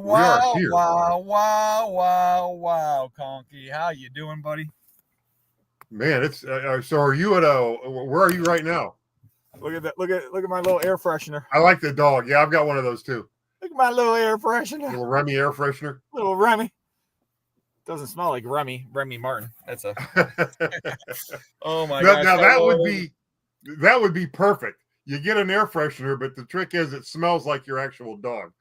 We are wow, here. wow, Conky. How you doing, buddy? Man, it's so. Are you at where are you right now? Look at that. Look at my little air freshener. I like the dog. Yeah, I've got one of those too. Look at my little air freshener. Little Remy air freshener. Little Remy. Doesn't smell like Remy Martin. That's a. Oh my gosh. Now that would be perfect. You get an air freshener, but the trick is it smells like your actual dog.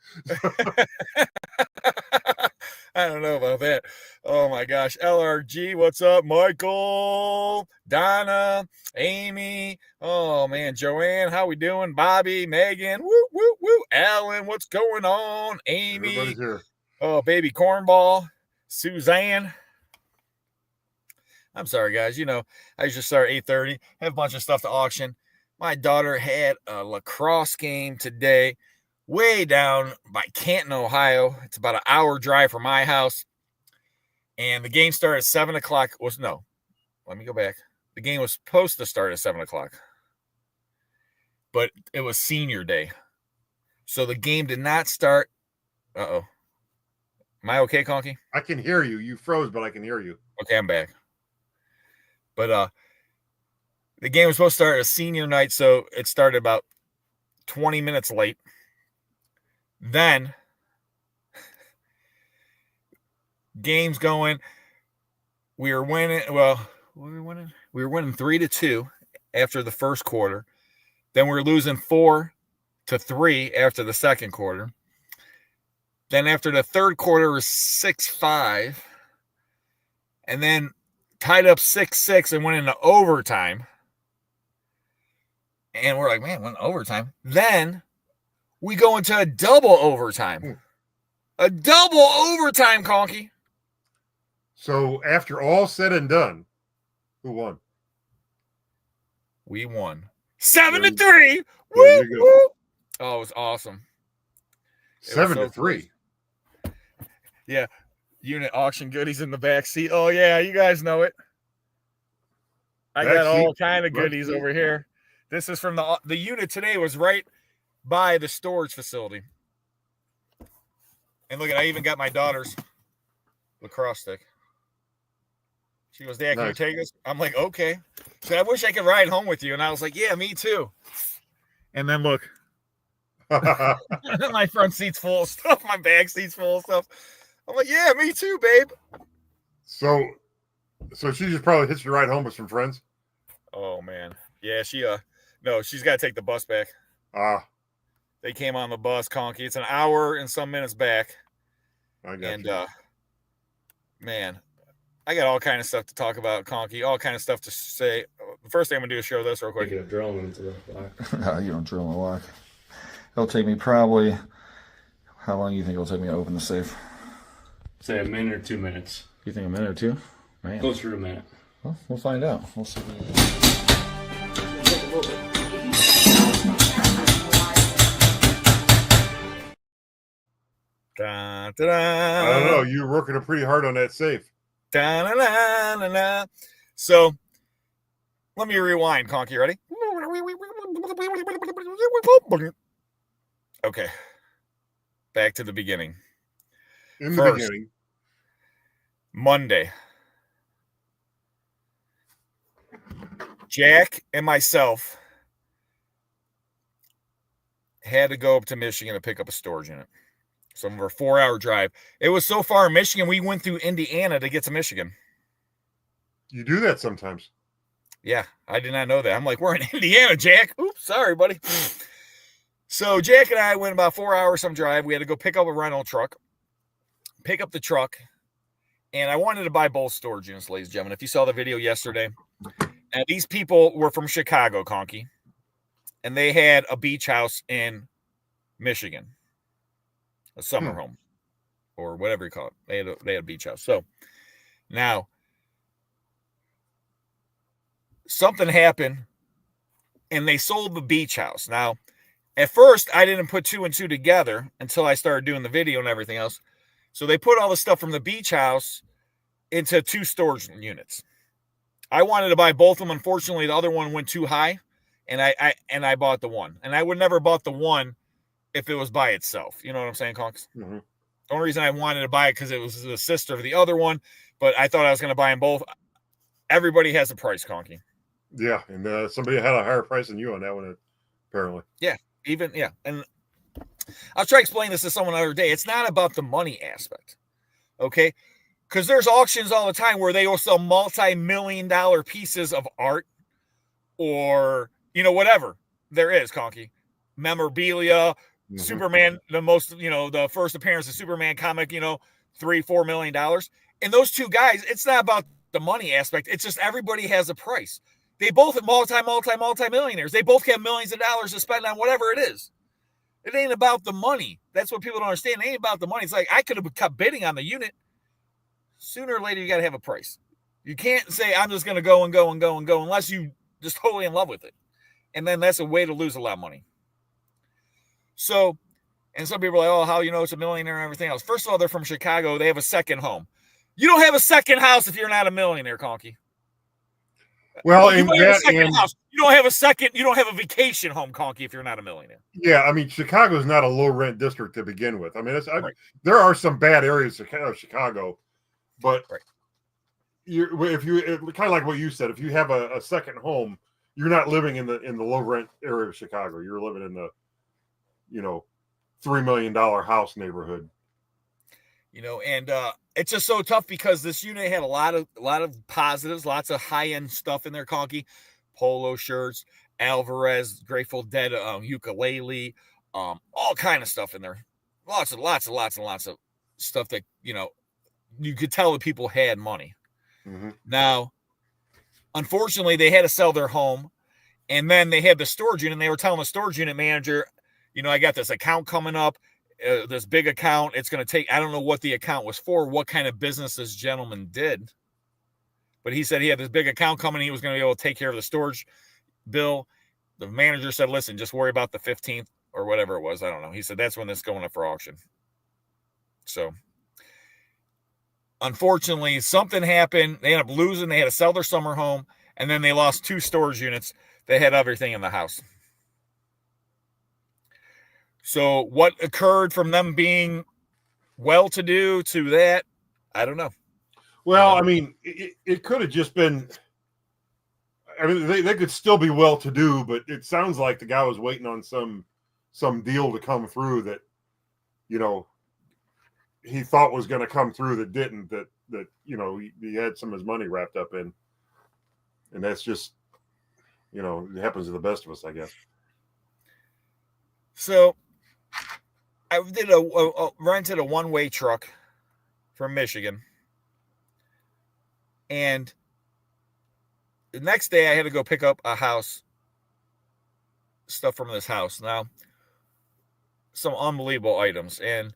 I don't know about that. Oh my gosh. LRG, what's up? Michael, Donna, Amy. Oh man, Joanne, how we doing? Bobby, Megan, woo, woo, woo. Alan, what's going on? Amy. Everybody's here. Oh, baby cornball. Suzanne. I'm sorry, guys. You know, I usually start at 8:30. Have a bunch of stuff to auction. My daughter had a lacrosse game today, way down by Canton, Ohio. It's about an hour drive from my house. And the game started at 7 o'clock. Let me go back. The game was supposed to start at 7 o'clock. But it was senior day. So the game did not start. Uh-oh. Am I okay, Conky? I can hear you. You froze, but I can hear you. Okay, I'm back. But the game was supposed to start a senior night, so it started about 20 minutes late. Then game's going. We were winning. Well, we were winning 3-2 after the first quarter. Then we were losing 4-3 after the second quarter. Then after the third quarter was 6-5. And then tied up 6-6 and went into overtime. And we're like, man, went overtime. Then we go into a double overtime. A double overtime, Conky. So after all said and done, who won? We won 7-3. Woo, woo. Oh, it was awesome. 7-3. Yeah. Unit auction goodies in the back seat. Oh, yeah. You guys know it. I got all kind of goodies over here. This is from the unit today was right by the storage facility. And look, I even got my daughter's lacrosse stick. She goes, Dad, can you take us? I'm like, okay. So I wish I could ride home with you. And I was like, yeah, me too. And then look. My front seat's full of stuff. My back seat's full of stuff. I'm like, yeah, me too, babe. So she just probably hitched a ride home with some friends? Oh, man. Yeah, she's got to take the bus back. They came on the bus, Conky. It's an hour and some minutes back. I got you. Man, I got all kind of stuff to talk about, Conky. All kind of stuff to say. The first thing I'm going to do is show this real quick. You're drilling into the lock. No, you don't drill in the lock. It'll take me probably... How long do you think it'll take me to open the safe? Say a minute or 2 minutes. You think a minute or two? Man. Closer to a minute. Well, we'll find out. We'll see. Da, da, da. I don't know. You're working pretty hard on that safe. Da, da, da, da, da. So, let me rewind, Conky. Ready? Okay. Back to the beginning. In the beginning. Monday. Jack and myself had to go up to Michigan to pick up a storage unit. Some of our 4-hour drive. It was so far in Michigan, we went through Indiana to get to Michigan. You do that sometimes. Yeah, I did not know that. I'm like, we're in Indiana, Jack. Oops, sorry, buddy. So Jack and I went about 4 hours some drive. We had to go pick up a rental truck, pick up the truck, and I wanted to buy both storage units, ladies and gentlemen. If you saw the video yesterday, and these people were from Chicago, Conky, and they had a beach house in Michigan, a summer home, or whatever you call it. They had a beach house. So now something happened, and they sold the beach house. Now, at first, I didn't put 2 and 2 together until I started doing the video and everything else. So they put all the stuff from the beach house into 2 storage units. I wanted to buy both of them. Unfortunately, the other one went too high, and I bought the one. And I would never bought the one if it was by itself. You know what I'm saying, Conks? Mm-hmm. The only reason I wanted to buy it because it was the sister of the other one, but I thought I was going to buy them both. Everybody has a price, Conky. Yeah, and somebody had a higher price than you on that one, apparently. Yeah, and I'll try to explain this to someone another day. It's not about the money aspect, okay? Because there's auctions all the time where they will sell multi-million-dollar pieces of art or, whatever there is, Conky. Memorabilia, Superman, the first appearance of Superman comic, $3-4 million. And those two guys, it's not about the money aspect. It's just everybody has a price. They both are multi-millionaires. They both have millions of dollars to spend on whatever it is. It ain't about the money. That's what people don't understand. It ain't about the money. It's like I could have kept bidding on the unit. Sooner or later, you got to have a price. You can't say, I'm just going to go and go and go and go unless you just totally in love with it. And then that's a way to lose a lot of money. So, and some people are like, oh, how it's a millionaire and everything else. First of all, they're from Chicago. They have a second home. You don't have a second house if you're not a millionaire, Conky. Well, you don't have a second house. You don't have a vacation home, Conky, if you're not a millionaire. Yeah, I mean, Chicago is not a low rent district to begin with. I mean, there are some bad areas of Chicago, but if you kind of like what you said, if you have a second home, you're not living in the low rent area of Chicago. You're living in the $3 million house neighborhood. And it's just so tough because this unit had a lot of positives, lots of high end stuff in there, Conky. Polo shirts, Alvarez, Grateful Dead, ukulele, all kind of stuff in there. Lots of stuff that you could tell that people had money. Mm-hmm. Now, unfortunately, they had to sell their home, and then they had the storage unit. And they were telling the storage unit manager, I got this account coming up. This big account, it's going to take, I don't know what the account was for, what kind of business this gentleman did, but he said he had this big account coming. He was going to be able to take care of the storage bill. The manager said, listen, just worry about the 15th or whatever it was. I don't know. He said, that's when this is going up for auction. So unfortunately, something happened. They ended up losing. They had to sell their summer home, and then they lost 2 storage units. They had everything in the house. So what occurred from them being well-to-do to that, I don't know. Well, I mean, it could have just been, I mean, they could still be well-to-do, but it sounds like the guy was waiting on some deal to come through that, he thought was going to come through that didn't, that he had some of his money wrapped up in. And that's just, it happens to the best of us, I guess. So I did rented a one-way truck from Michigan, and the next day I had to go pick up stuff from this house. Now, some unbelievable items, and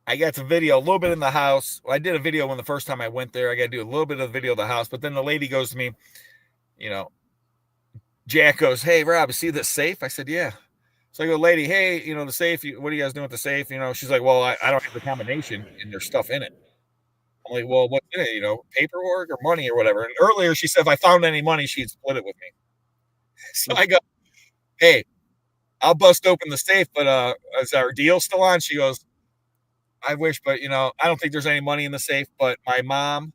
I got to video a little bit in the house. Well, I did a video when the first time I went there. I got to do a little bit of the video of the house, but then the lady goes to me, Jack goes, "Hey, Rob, see this safe?" I said, "Yeah." So I go, "Lady, hey, the safe, what are you guys doing with the safe?" She's like, "Well, I don't have the combination and there's stuff in it." I'm like, "Well, what's in it? Paperwork or money or whatever?" And earlier she said if I found any money, she'd split it with me. So I go, "Hey, I'll bust open the safe, but is our deal still on?" She goes, "I wish, but I don't think there's any money in the safe, but my mom,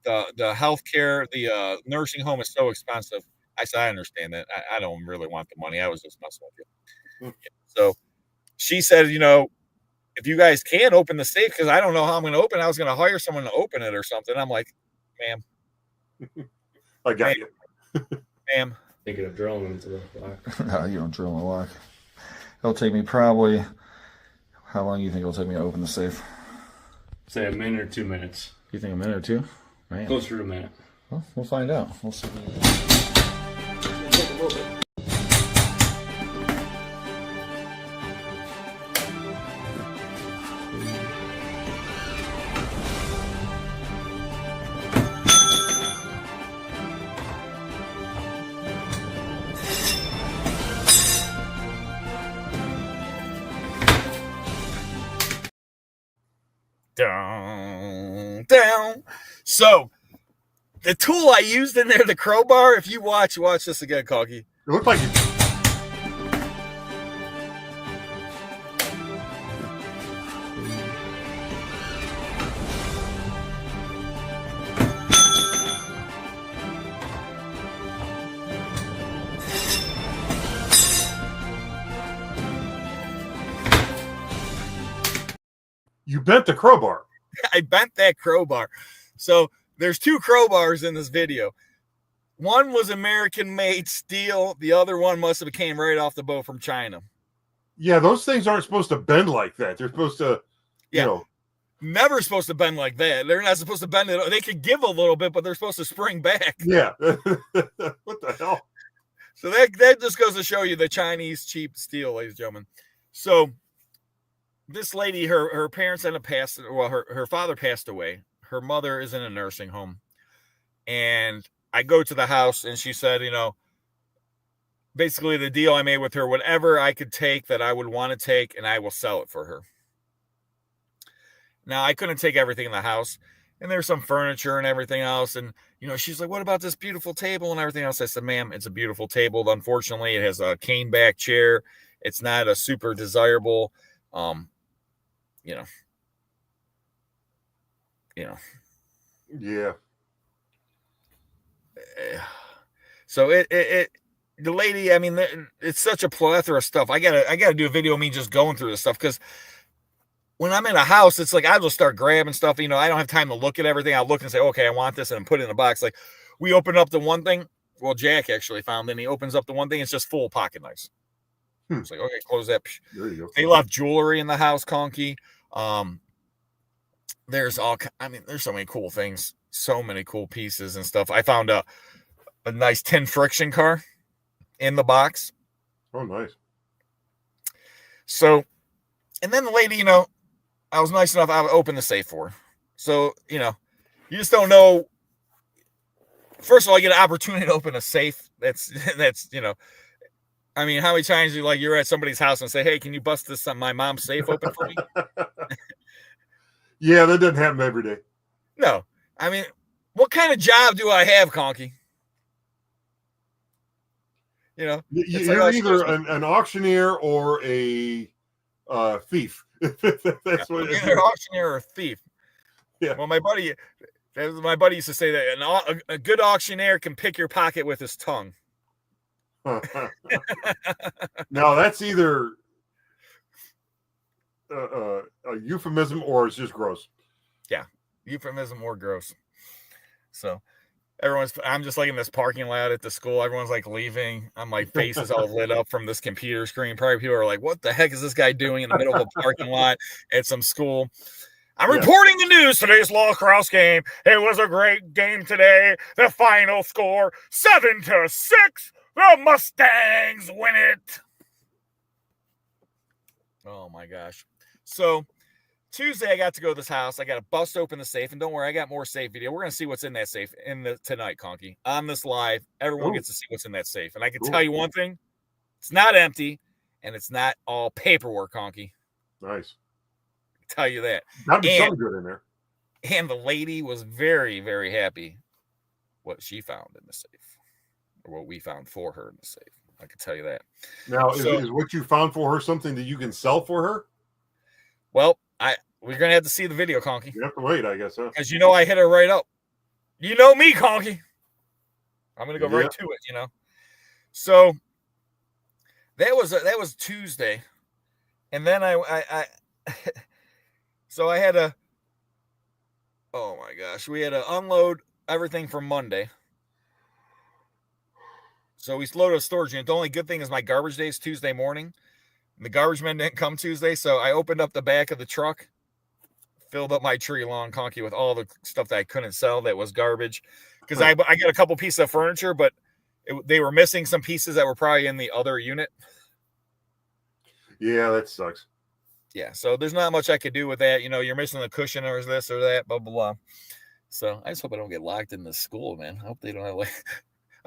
the healthcare, the nursing home is so expensive." I said, "I understand that. I don't really want the money. I was just messing with you." So she said, if you guys can open the safe, because I don't know how I'm going to open it. I was going to hire someone to open it or something. I'm like, "Ma'am." I got you. Ma'am. Thinking of drilling into the lock. No, you don't drill in the lock. It'll take me probably, how long do you think it'll take me to open the safe? Say a minute or 2 minutes. You think a minute or two? Man. Closer to a minute. Well, we'll find out. We'll see. Down. So the tool I used in there, the crowbar, if you watch this again, Conky. It looked like you. You bent the crowbar. I bent that crowbar. So there's 2 crowbars in this video. One was American-made steel. The other one must have came right off the boat from China. Yeah, those things aren't supposed to bend like that. They're supposed to, you know. Never supposed to bend like that. They're not supposed to bend it. They could give a little bit, but they're supposed to spring back. Yeah. What the hell? So that just goes to show you the Chinese cheap steel, ladies and gentlemen. So this lady, her parents ended up passing. Well, her father passed away. Her mother is in a nursing home. And I go to the house and she said, you know, basically the deal I made with her, whatever I could take that I would want to take, and I will sell it for her. Now, I couldn't take everything in the house, and there's some furniture and everything else. And, you know, she's like, what about this beautiful table and everything else? I said, ma'am, it's a beautiful table. Unfortunately, it has a cane back chair. It's not a super desirable, you know. Yeah. So the lady, I mean, it's such a plethora of stuff. I gotta do a video of me just going through this stuff, because when I'm in a house, it's like I'll just start grabbing stuff. You know, I don't have time to look at everything. I'll look and say, okay, I want this, and put it in a box. Like, we open up the one thing. Well, Jack actually found, and he opens up the one thing. It's just full of pocket knives. It's like, okay, close that. There you go. They left jewelry in the house, Conky. There's so many cool things, so many cool pieces and stuff. I found a nice tin friction car in the box. Oh, nice. So, and then the lady, you know, I was nice enough, I opened the safe for her. So, you know, you just don't know. First of all, you get an opportunity to open a safe. That's, you know, I mean, how many times you're at somebody's house and say, hey, can you bust this my mom's safe open for me? Yeah, that doesn't happen every day. No. I mean, what kind of job do I have, Conky? You know, you're either an auctioneer or a thief. That's what either an auctioneer or a thief. Yeah. Well, my buddy used to say that a good auctioneer can pick your pocket with his tongue. Now that's either a euphemism or it's just gross. Yeah, euphemism or gross. So I'm just like in this parking lot at the school. Everyone's like leaving. I'm like, face is all lit up from this computer screen. Probably people are like, what the heck is this guy doing in the middle of a parking lot at some school? I'm reporting the news. Today's Lacrosse game. It was a great game today. The final score, 7-6. The Mustangs win it. Oh my gosh. So Tuesday, I got to go to this house. I got to bust open the safe. And don't worry, I got more safe video. We're going to see what's in that safe tonight, Conky. On this live, everyone gets to see what's in that safe. And I can tell you one thing. It's not empty, and it's not all paperwork, Conky. Nice. I can tell you that. That'd be something good in there. And the lady was very, very happy what she found in the safe. Or what we found for her in the safe. I can tell you that. Now, is what you found for her something that you can sell for her? Well, we're going to have to see the video, Conky. You have to wait, I guess. Because you know I hit her right up. You know me, Conky. I'm going to go right to it, you know. So that was Tuesday. And then so I had to, oh my gosh, we had to unload everything from Monday. So we loaded a storage unit. The only good thing is my garbage day is Tuesday morning. The garbage men didn't come Tuesday, so I opened up the back of the truck, filled up my tree lawn, Conky, with all the stuff that I couldn't sell that was garbage. Because I got a couple pieces of furniture, but they were missing some pieces that were probably in the other unit. Yeah, that sucks. Yeah, so there's not much I could do with that. You know, you're missing the cushion or this or that, blah, blah, blah. So I just hope I don't get locked in the school, man. I hope they don't have like...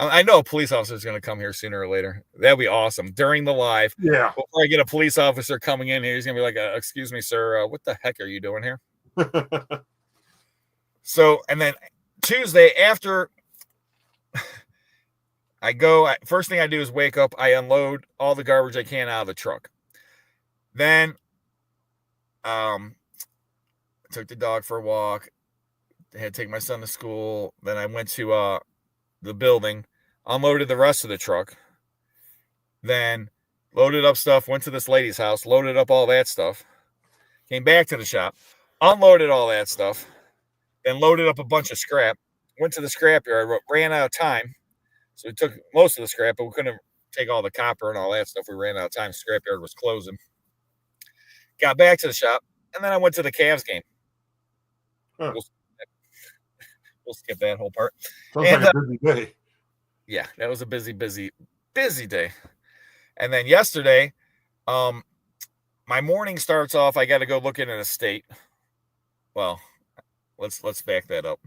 I know a police officer is going to come here sooner or later. That'd be awesome. During the live, before I get a police officer coming in here, he's going to be like, excuse me, sir, what the heck are you doing here? So, and then Tuesday after I go, first thing I do is wake up. I unload all the garbage I can out of the truck. Then took the dog for a walk. I had to take my son to school. Then I went to the building, unloaded the rest of the truck, then loaded up stuff, went to this lady's house, loaded up all that stuff, came back to the shop, unloaded all that stuff, then loaded up a bunch of scrap. Went to the scrapyard, ran out of time, so we took most of the scrap, but we couldn't take all the copper and all that stuff. We ran out of time. Scrapyard was closing. Got back to the shop, and then I went to the Cavs game. Huh. We'll skip that whole part. Sounds like a busy day. Yeah, that was a busy day. And then yesterday, my morning starts off. I got to go look at an estate. Well, let's back that up.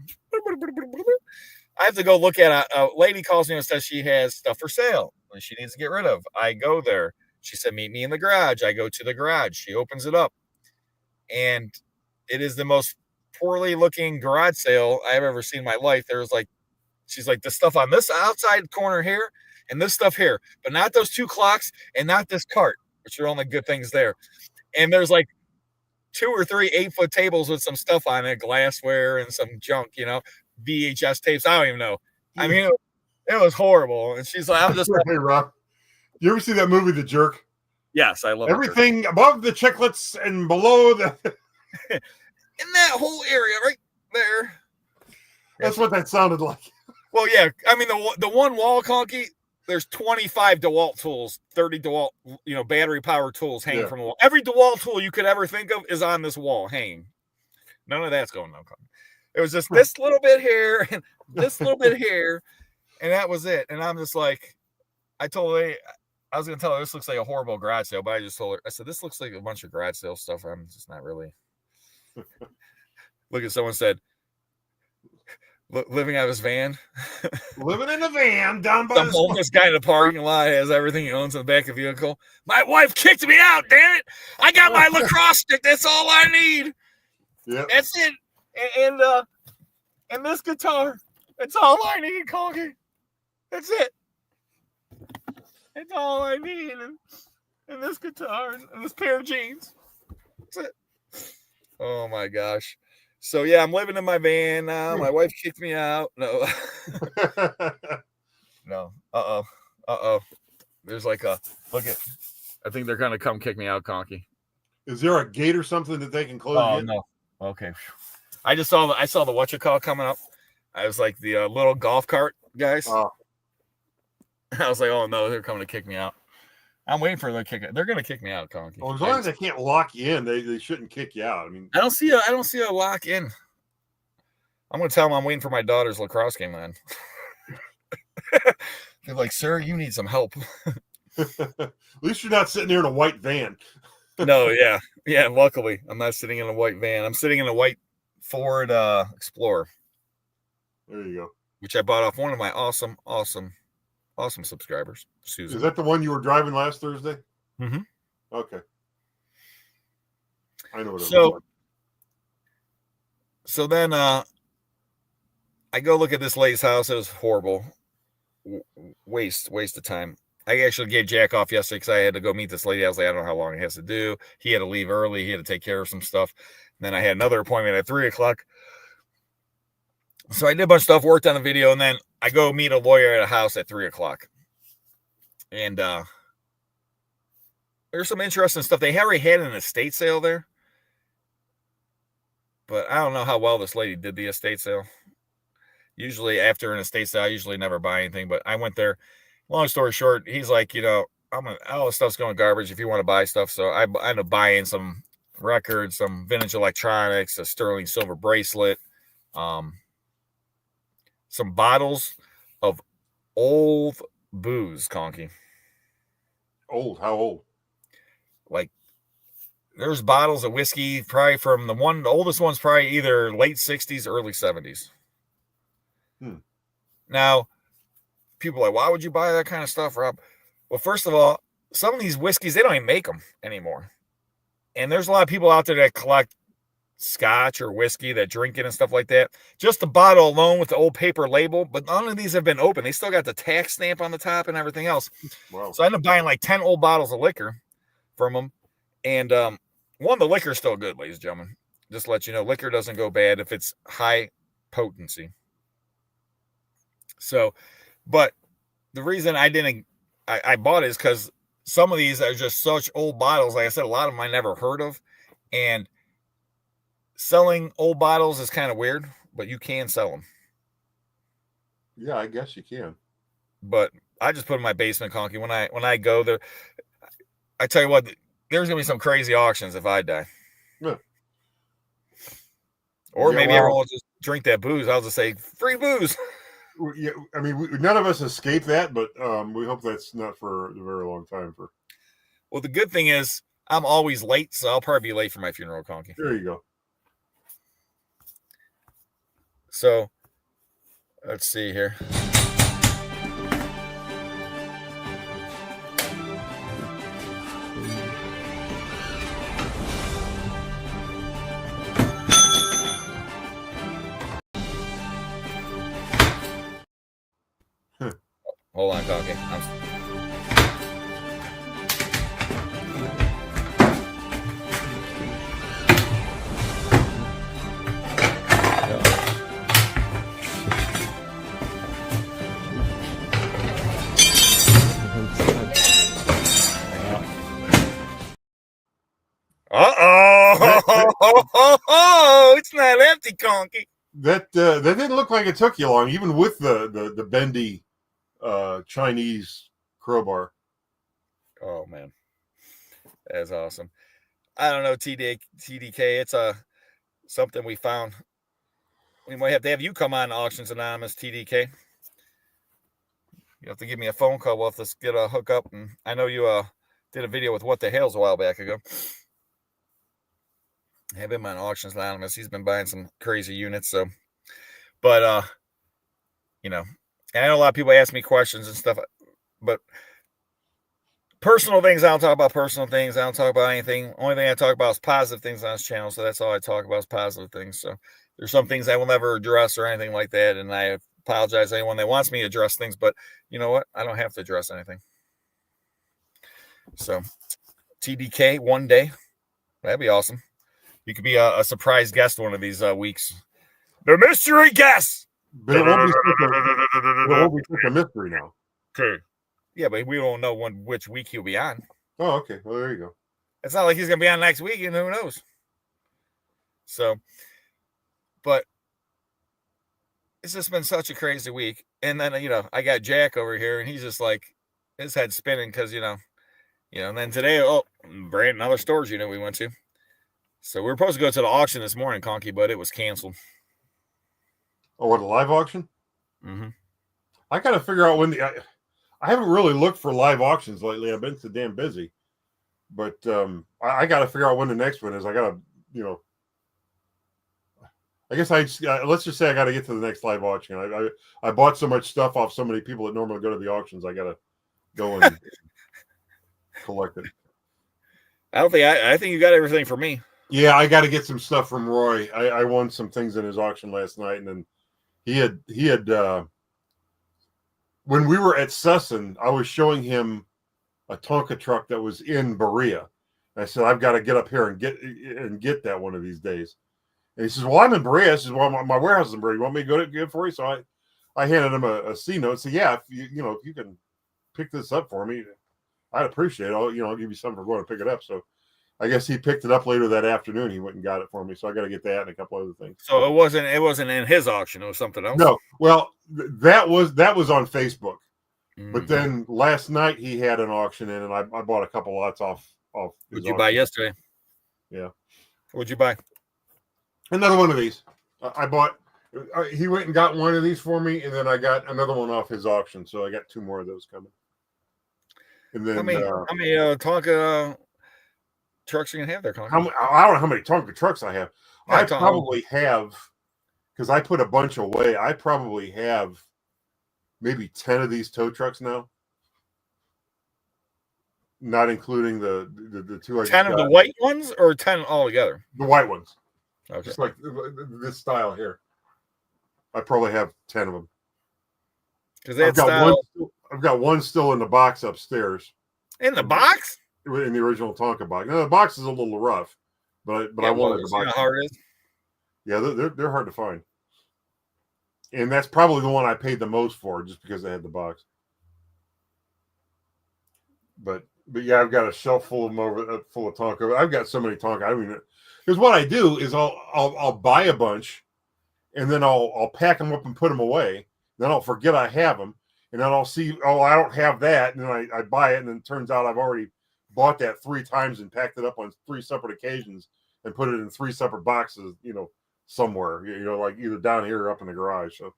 I have to go look at a lady calls me and says she has stuff for sale and she needs to get rid of. I go there. She said, meet me in the garage. I go to the garage. She opens it up. And it is the most poorly looking garage sale I've ever seen in my life. She's like, the stuff on this outside corner here and this stuff here, but not those 2 clocks and not this cart, which are only good things there. And there's like 2 or 3 8-foot tables with some stuff on it, glassware and some junk, VHS tapes. I don't even know. I mean, it was horrible. And she's like, I'm just Hey, Rob, you ever see that movie, The Jerk? Yes, I love everything above the chiclets and below the in that whole area right there. That's what that sounded like. Well, yeah. I mean, the one wall, Conky, there's 25 DeWalt tools, 30 DeWalt, battery power tools hanging from the wall. Every DeWalt tool you could ever think of is on this wall hanging. None of that's going on, Conky. It was just this little bit here and this little bit here, and that was it. And I'm just like, I told her, I was going to tell her this looks like a horrible garage sale, but I just told her, I said, this looks like a bunch of garage sale stuff. I'm just not really. Look at someone said, living out of his van. Living in a van down by the homeless guy in the parking lot has everything he owns in the back of the vehicle. My wife kicked me out, damn it. I got my lacrosse stick. That's all I need. Yeah. That's it. And this guitar. That's all I need, Conky. That's it. That's all I need. And this guitar and this pair of jeans. That's it. Oh my gosh. So yeah, I'm living in my van now. My wife kicked me out. No. No. Uh-oh. There's like a look at. I think they're gonna come kick me out, Conky. Is there a gate or something that they can close? Oh no. Okay. I saw the whatchamacallit coming up. I was like the little golf cart guys. Oh. I was like, oh no, they're coming to kick me out. I'm waiting for them to kick it. They're gonna kick me out, Conky. Well, as long as they can't lock you in, they shouldn't kick you out. I mean, I don't see a lock in. I'm gonna tell them I'm waiting for my daughter's lacrosse game on. They're like, sir, you need some help. At least you're not sitting there in a white van. No, yeah. Luckily, I'm not sitting in a white van. I'm sitting in a white Ford Explorer. There you go. Which I bought off one of my awesome subscribers, Susan. Is that the one you were driving last Thursday? Mm-hmm. Okay. I know what it so, was. So then I go look at this lady's house. It was horrible. Waste of time. I actually gave Jack off yesterday because I had to go meet this lady. I was like, I don't know how long it has to do. He had to leave early. He had to take care of some stuff. And then I had another appointment at 3:00. So I did a bunch of stuff, worked on the video, and then I go meet a lawyer at a house at 3:00. And there's some interesting stuff. They already had an estate sale there. But I don't know how well this lady did the estate sale. Usually after an estate sale, I usually never buy anything. But I went there. Long story short, he's like, all this stuff's going garbage if you want to buy stuff. So I ended up buying some records, some vintage electronics, a sterling silver bracelet, some bottles of old booze, Conky. Old? How old? Like, there's bottles of whiskey probably from the oldest one's probably either late 60s, early 70s. Now, people are like, why would you buy that kind of stuff, Rob? Well, first of all, some of these whiskeys, they don't even make them anymore. And there's a lot of people out there that collect scotch or whiskey, that drink it and stuff like that. Just the bottle alone with the old paper label, but none of these have been open. They still got the tax stamp on the top and everything else. Wow. So I ended up buying like 10 old bottles of liquor from them. And the liquor is still good, ladies and gentlemen. Just to let you know, liquor doesn't go bad if it's high potency. So, but the reason I bought it is because some of these are just such old bottles. Like I said, a lot of them I never heard of. And selling old bottles is kind of weird, but you can sell them. Yeah, I guess you can. But I just put them in my basement, Conky. When I go there, I tell you what, there's gonna be some crazy auctions if I die. Yeah. Or Yeah, maybe well, everyone will just drink that booze. I'll just say free booze. Yeah, I mean, none of us escape that, but we hope that's not for a very long time. Well, the good thing is I'm always late, so I'll probably be late for my funeral, Conky. There you go. So let's see here. Hold on, Conky. Uh-oh. It's not empty, Conky. That didn't look like it took you long, even with the bendy Chinese crowbar. Oh man, that's awesome. I don't know, TDK. It's something we found. We might have to have you come on Auctions Anonymous, TDK. You have to give me a phone call. We'll have to get a hookup. And I know you did a video with What the Hell's a while back ago. Have him on Auctions Anonymous. He's been buying some crazy units. So, but you know, and I know a lot of people ask me questions and stuff, but personal things, I don't talk about personal things. I don't talk about anything. Only thing I talk about is positive things on this channel. So that's all I talk about is positive things. So there's some things I will never address or anything like that. And I apologize to anyone that wants me to address things, but you know what? I don't have to address anything. So TDK one day, that'd be awesome. You could be a surprise guest one of these weeks. The mystery guest. But it won't be such a mystery now. Okay. Yeah, but we don't know which week he'll be on. Oh, okay. Well, there you go. It's not like he's going to be on next week, and who knows? So, but it's just been such a crazy week. And then, I got Jack over here, and he's just like, his head spinning because, and then today, Brandon, another storage unit we went to. So we were supposed to go to the auction this morning, Conky, but it was canceled. Oh, what, a live auction? Mm-hmm. I got to figure out when I haven't really looked for live auctions lately. I've been so damn busy. But I got to figure out when the next one is. I got to, I guess let's just say I got to get to the next live auction. I bought so much stuff off so many people that normally go to the auctions. I got to go and collect it. I think you got everything for me. Yeah, I got to get some stuff from Roy. I won some things in his auction last night, and then he had when we were at Sesson, I was showing him a Tonka truck that was in Berea. And I said, I've got to get up here and get that one of these days. And he says, well, I'm in Berea. I says, well, my warehouse is in Berea. You want me to go to get it for you? So I handed him a C note. So yeah, if you can pick this up for me, I'd appreciate it. I'll give you something for going to pick it up. So I guess he picked it up later that afternoon. He went and got it for me. So I got to get that and a couple other things. So it wasn't in his auction. It was something else. No. Well, that was on Facebook. Mm-hmm. But then last night he had an auction in, and I bought a couple lots off. What'd you buy yesterday? Yeah. What'd you buy? Another one of these. I bought. He went and got one of these for me, and then I got another one off his auction. So I got two more of those coming. And then how many Tonka trucks are you gonna have there, Conky? I don't know how many Tonka trucks I have. Yeah, I probably have, because I put a bunch away. I probably have maybe 10 of these tow trucks now, not including the two. 10 of the white ones, or 10 altogether? The white ones. Okay. Just like this style here. I probably have 10 of them. Because I've got one still in the box upstairs. In the box? In the original Tonka box. Now the box is a little rough, but I wanted the box. You know how hard it is? Yeah, they're hard to find. And that's probably the one I paid the most for, just because they had the box. But But yeah, I've got a shelf full of them full of Tonka. I've got so many Tonka. I don't even. Because what I do is I'll buy a bunch, and then I'll pack them up and put them away. Then I'll forget I have them, and then I'll see, oh, I don't have that, and then I buy it, and then it turns out I've already bought that 3 times and packed it up on 3 separate occasions and put it in 3 separate boxes, somewhere, like either down here or up in the garage. So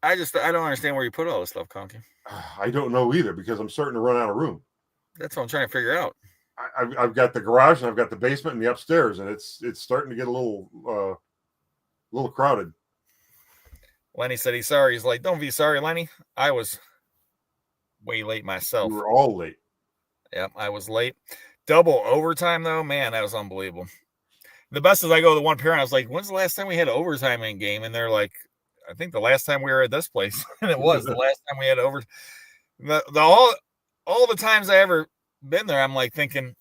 I don't understand where you put all this stuff, Conky. I don't know either, because I'm starting to run out of room. That's what I'm trying to figure out. I've got the garage, and I've got the basement and the upstairs, and it's starting to get a little crowded. Lenny said he's sorry. He's like, don't be sorry, Lenny. I was way late myself. We were all late. Yep, I was late. Double overtime, though, man, that was unbelievable. The best is I go to the one parent. I was like, when's the last time we had overtime in game? And they're like, I think the last time we were at this place, and it was the last time we had overtime. All the times I ever been there, I'm like thinking,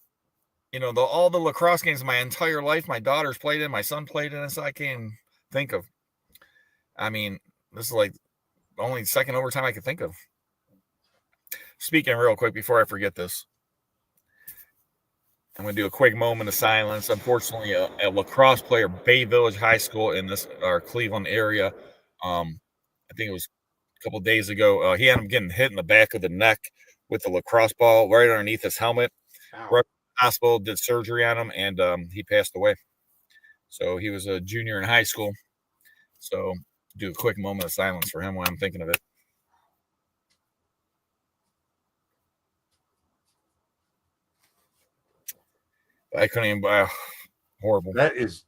all the lacrosse games my entire life, my daughters played in, my son played in, so I can't think of. I mean, this is like the only second overtime I could think of. Speaking real quick before I forget this, I'm going to do a quick moment of silence. Unfortunately, a lacrosse player, Bay Village High School in our Cleveland area, I think it was a couple of days ago, he ended up getting hit in the back of the neck with the lacrosse ball right underneath his helmet. Right to the hospital, did surgery on him, and he passed away. So he was a junior in high school. So do a quick moment of silence for him while I'm thinking of it. I couldn't even. Horrible. That is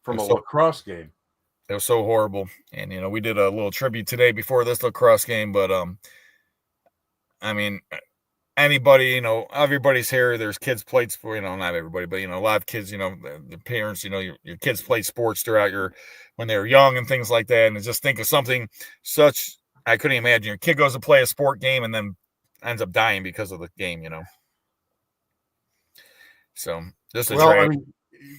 from a lacrosse game. It was so horrible. And, we did a little tribute today before this lacrosse game. But, I mean, anybody, everybody's here. There's kids played sport, not everybody, but, a lot of kids, the parents, your kids played sports throughout when they were young and things like that. And just think of something I couldn't imagine. Your kid goes to play a sport game and then ends up dying because of the game, So this is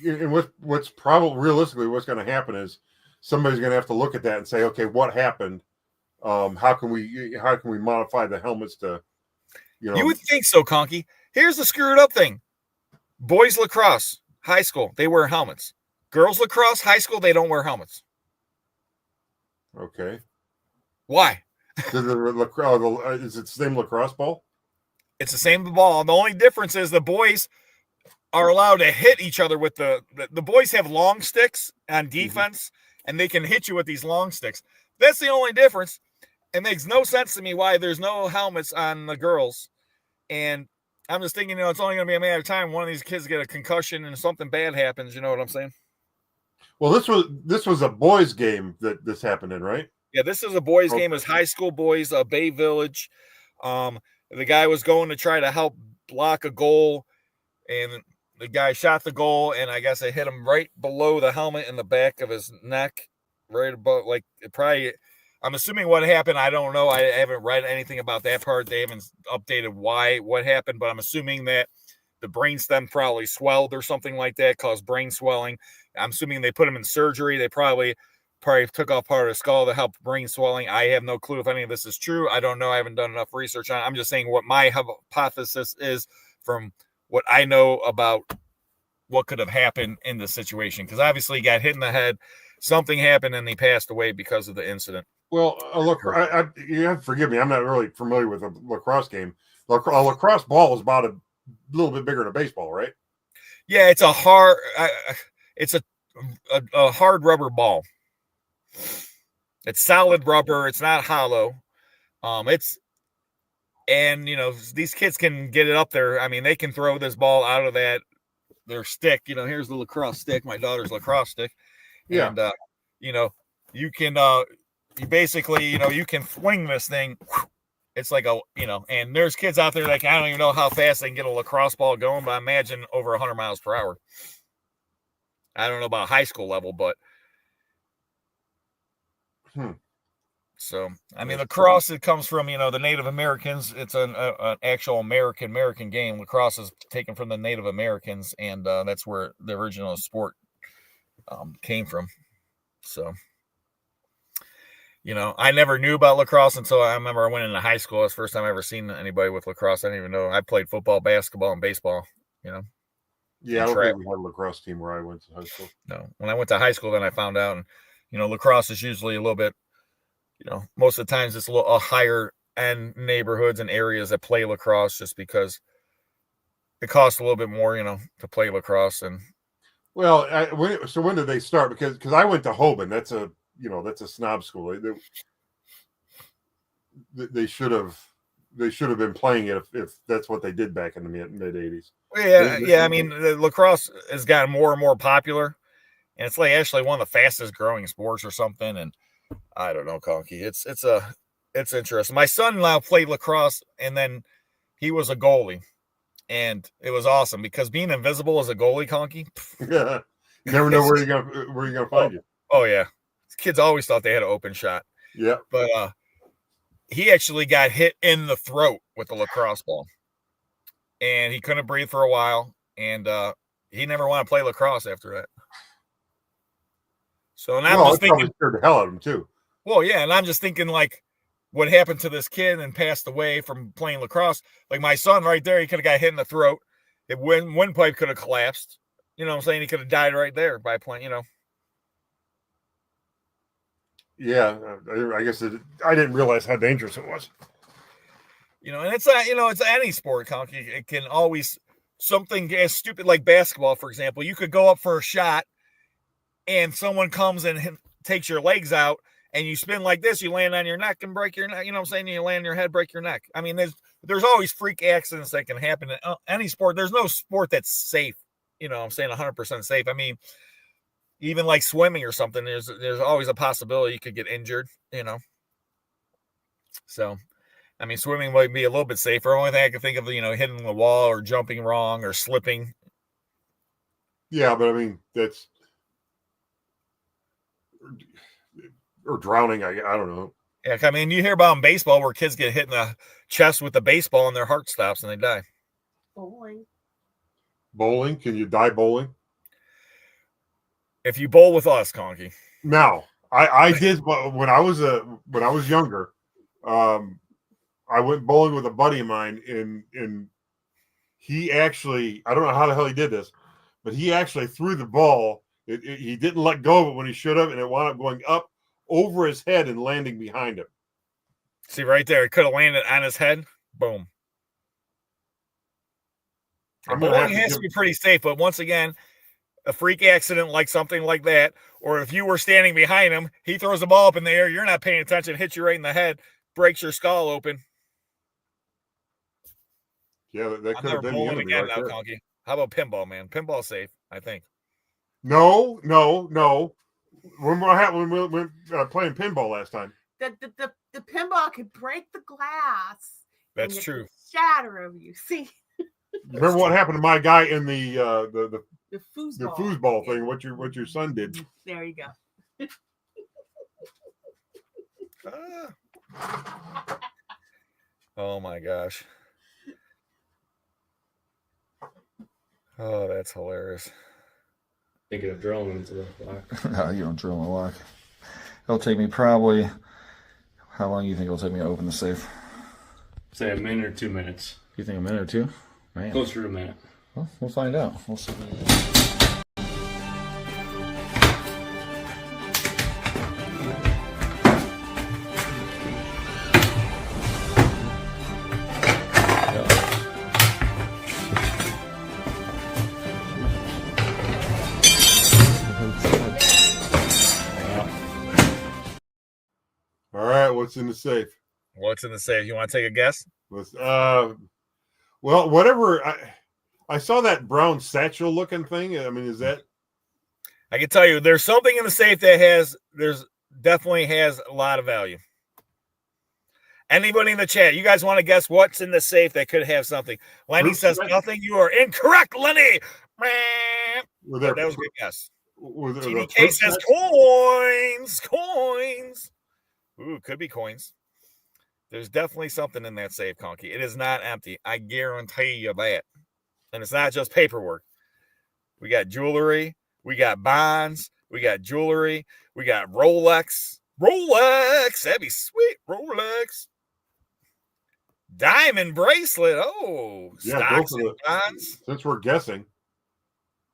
and what's probably realistically what's going to happen is somebody's going to have to look at that and say, okay, what happened? How can we modify the helmets to, You would think so, Conky. Here's the screwed up thing: boys lacrosse, high school, they wear helmets. Girls lacrosse, high school, they don't wear helmets. Okay. Why? Is it the same lacrosse ball? It's the same ball. The only difference is the boys are allowed to hit each other with the boys have long sticks on defense, and they can hit you with these long sticks. That's the only difference. It makes no sense to me why there's no helmets on the girls. And I'm just thinking, it's only going to be a matter of time. One of these kids get a concussion and something bad happens. You know what I'm saying? Well, this was a boys' game that this happened in, right? Yeah, this is a boys' game. It's high school boys, Bay Village. The guy was going to try to help block a goal, and the guy shot the goal, and I guess it hit him right below the helmet in the back of his neck, right above, I'm assuming what happened. I don't know. I haven't read anything about that part. They haven't updated what happened, but I'm assuming that the brainstem probably swelled or something like that, caused brain swelling. I'm assuming they put him in surgery. They probably took off part of the skull to help brain swelling. I have no clue if any of this is true. I don't know. I haven't done enough research on it. I'm just saying what my hypothesis is from what I know about what could have happened in this situation. Because obviously he got hit in the head. Something happened and he passed away because of the incident. Well, you have to forgive me. I'm not really familiar with a lacrosse game. A lacrosse ball is about a little bit bigger than a baseball, right? Yeah, it's a hard rubber ball. It's solid rubber. It's not hollow. These kids can get it up there. I mean, they can throw this ball out of their stick. Here's the lacrosse stick, my daughter's lacrosse stick. Yeah. And, you can, you basically, you can fling this thing. It's like and there's kids out there I don't even know how fast they can get a lacrosse ball going, but I imagine over 100 miles per hour. I don't know about high school level, but. So, I mean, lacrosse, it comes from, the Native Americans. It's an actual American game. Lacrosse is taken from the Native Americans, and that's where the original sport came from. So, I never knew about lacrosse until I remember I went into high school. That's the first time I ever seen anybody with lacrosse. I didn't even know. I played football, basketball, and baseball. Yeah, I and don't track. think we had a lacrosse team where I went to high school. No, when I went to high school, then I found out, and lacrosse is usually a little bit, most of the times it's a higher end neighborhoods and areas that play lacrosse, just because it costs a little bit more, to play lacrosse. And Well, when did they start? Because I went to Hoban. That's a snob school. They should have been playing it if that's what they did back in the mid '80s. Yeah. I mean, the lacrosse has gotten more and more popular, and it's like actually one of the fastest growing sports or something. And I don't know, Conky. It's interesting. My son-in-law played lacrosse, and then he was a goalie, and it was awesome because being invisible as a goalie, Conky. Yeah, you never know where you're gonna find you. Oh yeah, kids always thought they had an open shot. Yeah, but he actually got hit in the throat with the lacrosse ball, and he couldn't breathe for a while, and he never wanted to play lacrosse after that. So now I'm just thinking, scared the hell out of him too. Well, yeah, and I'm just thinking like, what happened to this kid and passed away from playing lacrosse? Like my son right there, he could have got hit in the throat. If windpipe could have collapsed, you know what I'm saying? He could have died right there by playing, Yeah, I guess I didn't realize how dangerous it was. And it's not, it's any sport, Conky. It can always, something as stupid like basketball, for example. You could go up for a shot and someone comes and takes your legs out and you spin like this, you land on your neck and break your neck. You know what I'm saying? You land on your head, break your neck. I mean, there's always freak accidents that can happen in any sport. There's no sport that's safe. I'm saying 100% safe. I mean, even like swimming or something, there's always a possibility you could get injured, So, I mean, swimming might be a little bit safer. Only thing I can think of, hitting the wall or jumping wrong or slipping. Yeah, but I mean, that's or drowning. I don't know. Yeah, I mean, you hear about in baseball where kids get hit in the chest with the baseball and their heart stops and they die. Bowling? Can you die bowling? If you bowl with us, Conky. Now, I did when I was younger. I went bowling with a buddy of mine, and he actually, I don't know how the hell he did this, but he actually threw the ball. He didn't let go of it when he should have, and it wound up going up over his head and landing behind him. See right there, it could have landed on his head. Boom. Bowling has to be pretty safe, but once again, a freak accident like something like that, or if you were standing behind him, he throws the ball up in the air, you're not paying attention, hits you right in the head, breaks your skull open. Yeah, that could have been the enemy again right now, there. Conky. How about pinball, man? Pinball's safe, I think. No. When we're playing pinball last time, the pinball could break the glass. That's true. Shatter of you. See. Remember what happened to my guy in the foosball thing? What your son did? There you go. Oh my gosh. Oh, that's hilarious. Thinking of drilling into the lock. No, you don't drill in the lock. It'll take me probably. How long do you think it'll take me to open the safe? Say a minute or 2 minutes. You think a minute or two? Man. Closer to a minute. Well, we'll find out. We'll see. All right, what's in the safe? What's in the safe? You want to take a guess? Well, whatever. I saw that brown satchel looking thing. I mean, is that? I can tell you, there's something in the safe that definitely has a lot of value. Anybody in the chat, you guys want to guess what's in the safe that could have something? Lenny says nothing. You are incorrect, Lenny. That was a good guess. TDK says coins. Ooh, could be coins. There's definitely something in that safe, Conky. It is not empty. I guarantee you that. And it's not just paperwork. We got jewelry. We got bonds. We got jewelry. We got Rolex. Rolex. That'd be sweet. Rolex. Diamond bracelet. Oh, Yeah, go stocks for and the- bonds. Since we're guessing.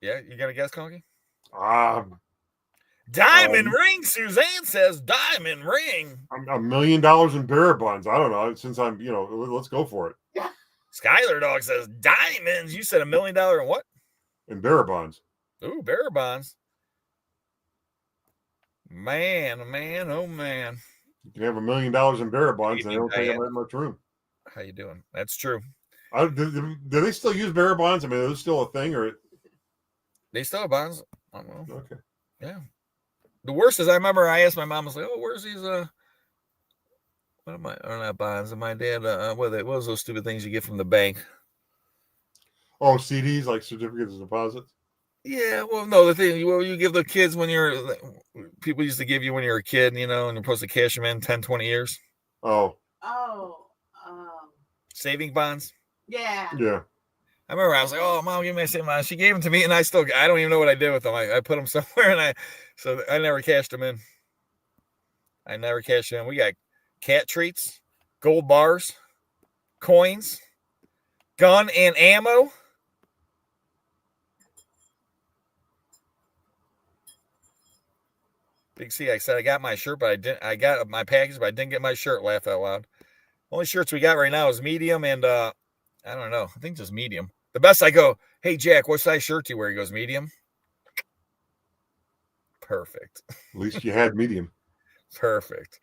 Yeah, you got a guess, Conky? Um, Diamond ring. Suzanne says diamond ring. $1 million in bearer bonds. I don't know. Since I'm, let's go for it. Skylar Dog says diamonds. You said $1 million in what? In bearer bonds. Ooh, bearer bonds. Man, oh man. You can have $1 million in bearer bonds, and they don't take up that much room. How you doing? That's true. Do they still use bearer bonds? I mean, is it still a thing, or They still have bonds. I don't know. okay? Yeah. The worst is I remember I asked my mom, I was like, "Oh, where's these what am I or not bonds?" And my dad, what was those stupid things you get from the bank? Oh, CDs, like certificates of deposits. Yeah, well, no, the thing you give the kids when people used to give you when you were a kid, and you're supposed to cash them in 10, 20 years. Oh, Saving bonds. Yeah. yeah. I remember I was like, "Oh, Mom, give me my saving bonds." She gave them to me, and I don't even know what I did with them. I put them somewhere, and I never cashed them in. We got cat treats, gold bars, coins, gun and ammo. Big C, I said I got my shirt, but I got my package, but I didn't get my shirt. Laugh out loud. Only shirts we got right now is medium and I don't know. I think just medium. The best I go, "Hey Jack, what size shirt do you wear?" He goes, "Medium." Perfect. At least you had medium. Perfect.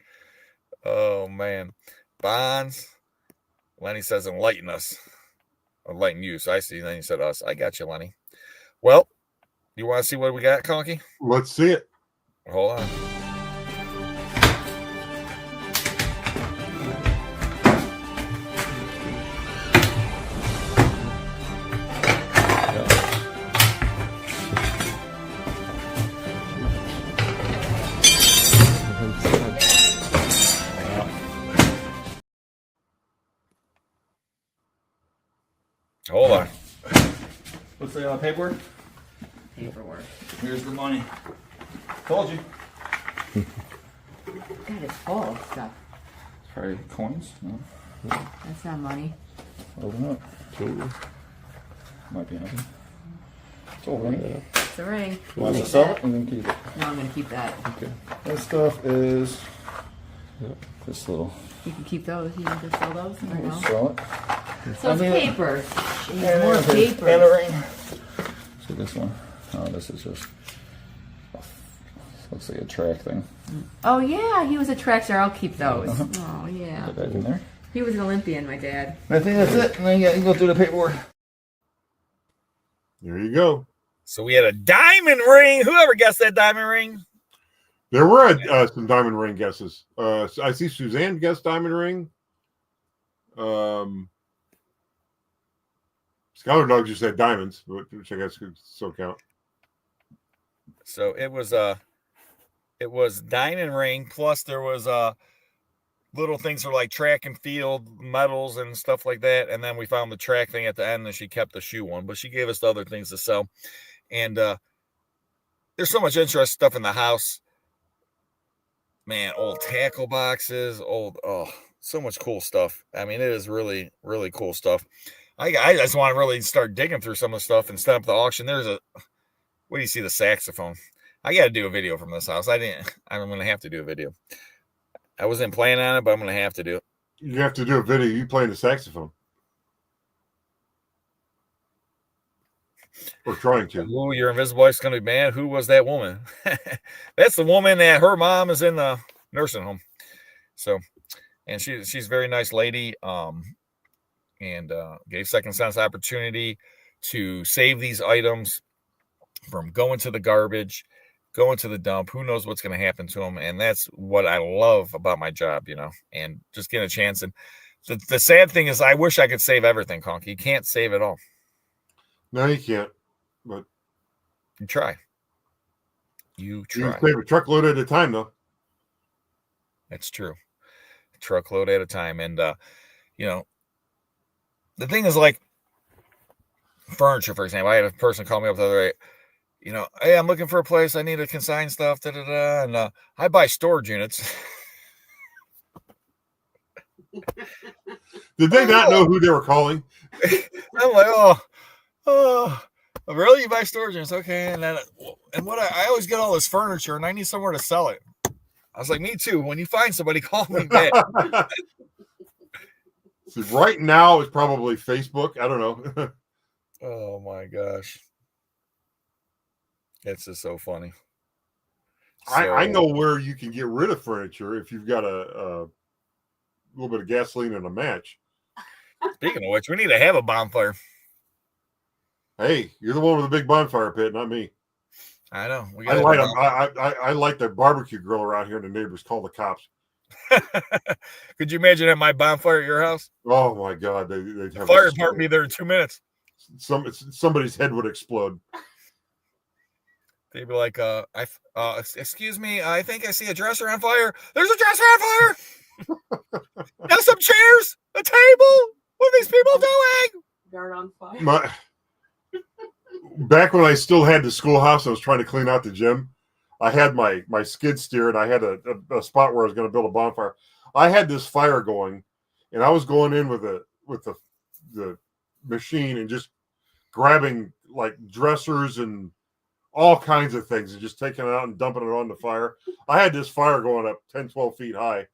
Oh man. Bonds. Lenny says enlighten us. Enlighten you. So I see. Then he said us. I got you, Lenny. Well, you want to see what we got, Conky? Let's see it. Hold on. Hold on. What's the paperwork? Paperwork. Here's the money. Told you. God, it's full of stuff. It's probably coins. No. That's not money. Open up. Might be nothing. It's all right. It's a ring. You want to sell it and then keep it? No, I'm gonna keep that. Okay. This stuff is this little. You can keep those. You can just sell those. Or no? Sell it. So it's paper. And More and paper. a ring. See this one? Oh, this is just looks like a track thing. Oh yeah, he was a track star. I'll keep those. Oh yeah. Put that in there. He was an Olympian, my dad. I think that's it. And then you go through the paperwork. There you go. So we had a diamond ring. Whoever guessed that diamond ring? There were some diamond ring guesses. I see Suzanne guessed diamond ring. Scholar Dog just said diamonds, which I guess could still count. So it was diamond ring, plus there was little things for like track and field medals and stuff like that. And then we found the track thing at the end, and she kept the shoe one, but she gave us the other things to sell. And there's so much interesting stuff in the house. Man, old tackle boxes, so much cool stuff. I mean, it is really, really cool stuff. I just want to really start digging through some of the stuff and set up the auction. What do you see? The saxophone. I got to do a video from this house. I'm going to have to do a video. I wasn't planning on it, but I'm going to have to do it. You have to do a video. You playing the saxophone. Or trying to. Ooh, your invisible wife's going to be mad. Who was that woman? That's the woman that her mom is in the nursing home. So, and she's a very nice lady. And gave Second Sense opportunity to save these items from going to the garbage, going to the dump. Who knows what's going to happen to them? And that's what I love about my job, and just getting a chance. And the sad thing is I wish I could save everything, Conky. You can't save it all. No, you can't. But you try. You can save a truckload at a time, though. That's true. A truckload at a time. And, the thing is, like furniture, for example. I had a person call me up the other day. hey, I'm looking for a place. I need to consign stuff. And I buy storage units. Did they not know who they were calling? I'm like, oh, really? You buy storage units? Okay. And then, I always get all this furniture and I need somewhere to sell it. I was like, me too. When you find somebody, call me back. See, right now it's probably Facebook. I don't know. Oh my gosh. It's just so funny. I know where you can get rid of furniture if you've got a little bit of gasoline and a match. Speaking of which, we need to have a bonfire. Hey, you're the one with the big bonfire pit, not me. I know. I light the barbecue grill around here, and the neighbors call the cops. Could you imagine at my bonfire at your house? Oh my God, they'd have fire department be there in 2 minutes. Somebody's head would explode. They'd be like, excuse me, I think I see a dresser on fire. There's a dresser on fire. Now some chairs, a table. What are these people doing? Yard on fire. Back when I still had the schoolhouse, I was trying to clean out the gym. I had my skid steer, and I had a spot where I was going to build a bonfire. I had this fire going, and I was going in with the machine and just grabbing like dressers and all kinds of things and just taking it out and dumping it on the fire. I had this fire going up 10, 12 feet high.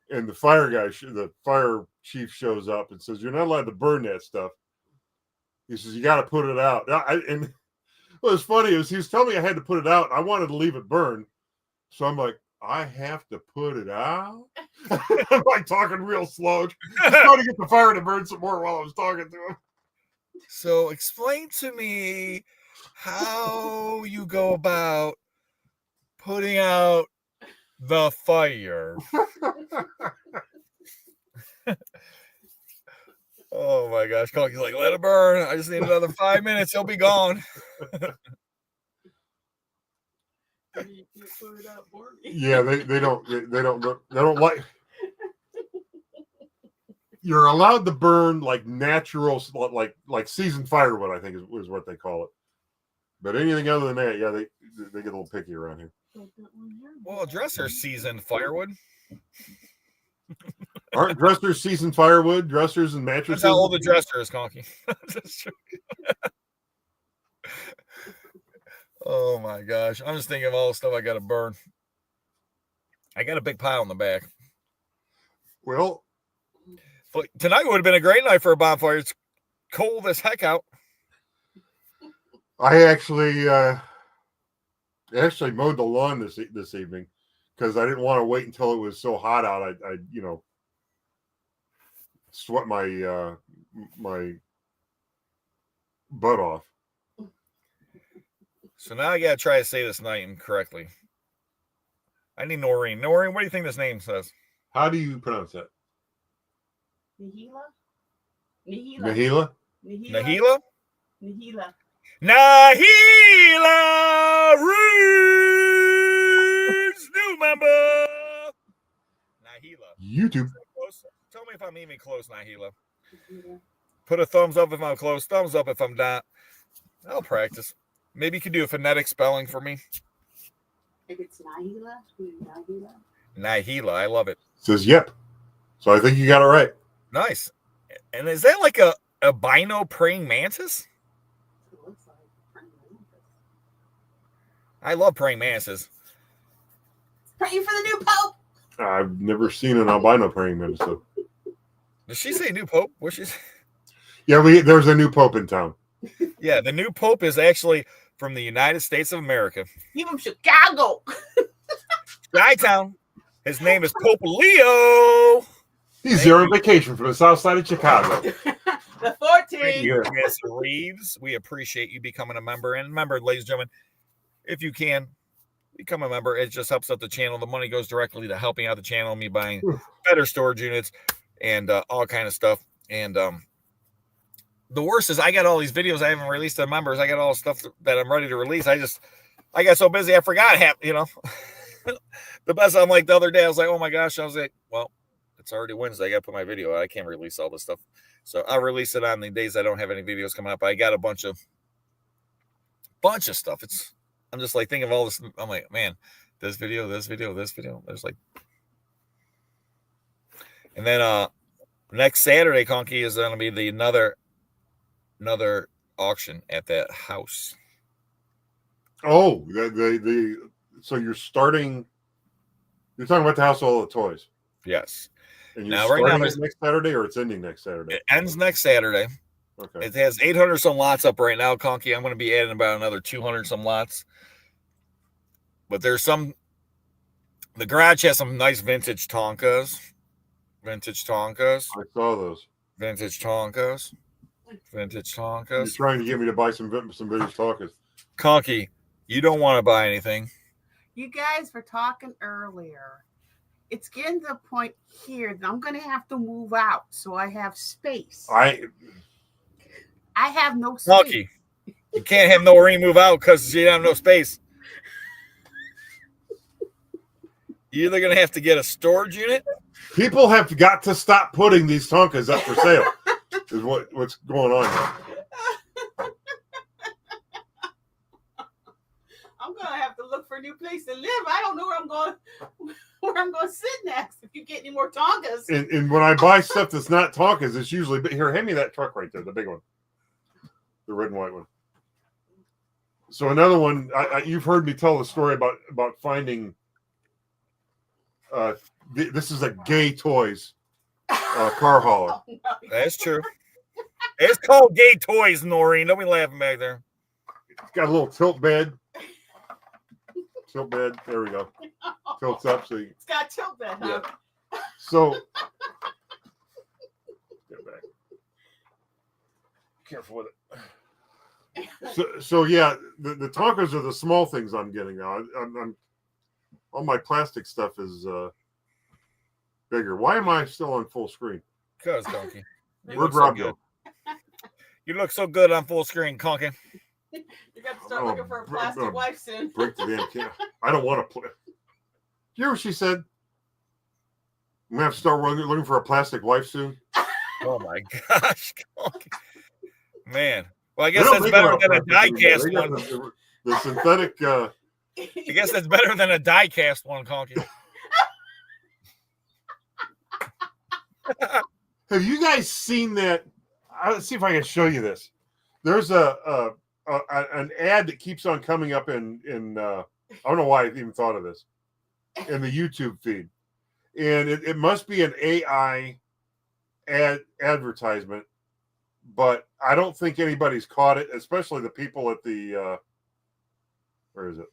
And the fire chief shows up and says, "You're not allowed to burn that stuff." He says, "You got to put it out." And what was funny is he was telling me I had to put it out. I wanted to leave it burn. So I'm like, I have to put it out? I'm like talking real slow. Just trying to get the fire to burn some more while I was talking to him. So explain to me how you go about putting out the fire. Oh my gosh. Conky's like, let it burn. I just need another 5 minutes. He'll be gone. Yeah, they don't like. You're allowed to burn like natural, like seasoned firewood, I think is what they call it. But anything other than that, yeah, they get a little picky around here. Well, dressers seasoned firewood. Aren't dressers seasoned firewood? Dressers and mattresses. That's how old the dresser is, Conky. Oh my gosh. I'm just thinking of all the stuff I got to burn. I got a big pile in the back. Well, tonight would have been a great night for a bonfire. It's cold as heck out. I actually mowed the lawn this evening because I didn't want to wait until it was so hot out. I sweat my my butt off. So now I gotta try to say this name correctly. I need Noreen. Noreen, what do you think this name says? How do you pronounce that? Nahila? Nahila? Nahila? Nahila. Nahila Reeds, new member. Nahila. YouTube. Tell me if I'm even close, Nahila. Put a thumbs up if I'm close. Thumbs up if I'm not. I'll practice. Maybe you could do a phonetic spelling for me. If it's Nahila, Nahila. Nahila, I love it. Says yep. So I think you got it right. Nice. And is that like a albino praying mantis? It looks like praying mantis. I love praying mantises. Praying for the new pope. I've never seen an albino praying mantis. So. Did she say new pope? What's she say? Yeah, there's a new pope in town. Yeah, the new pope is actually from the United States of America. He's from Chicago. Chi-town. His name is Pope Leo. He's here on vacation from the south side of Chicago. The 14th. Miss Reeves, we appreciate you becoming a member. And remember, ladies and gentlemen, if you can, become a member. It just helps out the channel. The money goes directly to helping out the channel, me buying better storage units and all kind of stuff. And the worst is I got all these videos I haven't released to members. I got all stuff that I'm ready to release. I got so busy I forgot the best. I'm like the other day, I was like, oh my gosh. I was like, well, it's already Wednesday. I got to put my video out. I can't release all this stuff. So I'll release it on the days I don't have any videos coming up. I got a bunch of bunch of stuff. I'm just like thinking of all this. I'm like, man, this video. There's like, and then next Saturday, Conky, is going to be the another auction at that house. Oh, so you're talking about the house of all the toys. Yes. And you're Now, right now, starting it next Saturday, or it's ending next Saturday? It ends next Saturday. Okay. It has 800 some lots up right now, Conky. I'm going to be adding about another 200 some lots. But there's the garage has some nice vintage Tonkas. I saw those. Vintage Tonkas. You're trying to get me to buy some vintage Tonkas. Conky, you don't want to buy anything. You guys were talking earlier. It's getting to the point here that I'm going to have to move out so I have space. I have no space. Conky, you can't have Noreen move out because you have no space. You're either going to have to get a storage unit. People have got to stop putting these Tonkas up for sale. Is what's going on here. I'm gonna have to look for a new place to live. I don't know where I'm going to sit next if you get any more Tonkas. And when I buy stuff that's not Tonkas, it's usually here. Hand me that truck right there, the big one, the red and white one. So another one. You've heard me tell the story about finding. This is a Gay Toys car hauler. Oh, no. That's true. It's called Gay Toys, Noreen. Don't be laughing back there. It's got a little tilt bed. Tilt bed. There we go. Tilts up. So It's got tilt bed, huh? Yeah. So get back. Careful with it. So yeah, the Tonkas are the small things I'm getting now. I'm all my plastic stuff is bigger. Why am I still on full screen? Because, Conky. Where'd Rob go? You look so good on full screen, Conky. You got to start looking for a plastic wife soon. Break the damn camera. I don't want to play. You hear what she said? I'm gonna have to start looking for a plastic wife soon. Oh my gosh, Conky. Man. Well, I guess that's better than a die-cast one. The synthetic. I guess that's better than a die-cast one, Conky. Have you guys seen that? Let's see if I can show you this. There's an ad that keeps on coming up in I don't know why I even thought of this, in the YouTube feed, and it must be an AI advertisement, but I don't think anybody's caught it, especially the people at the where is it?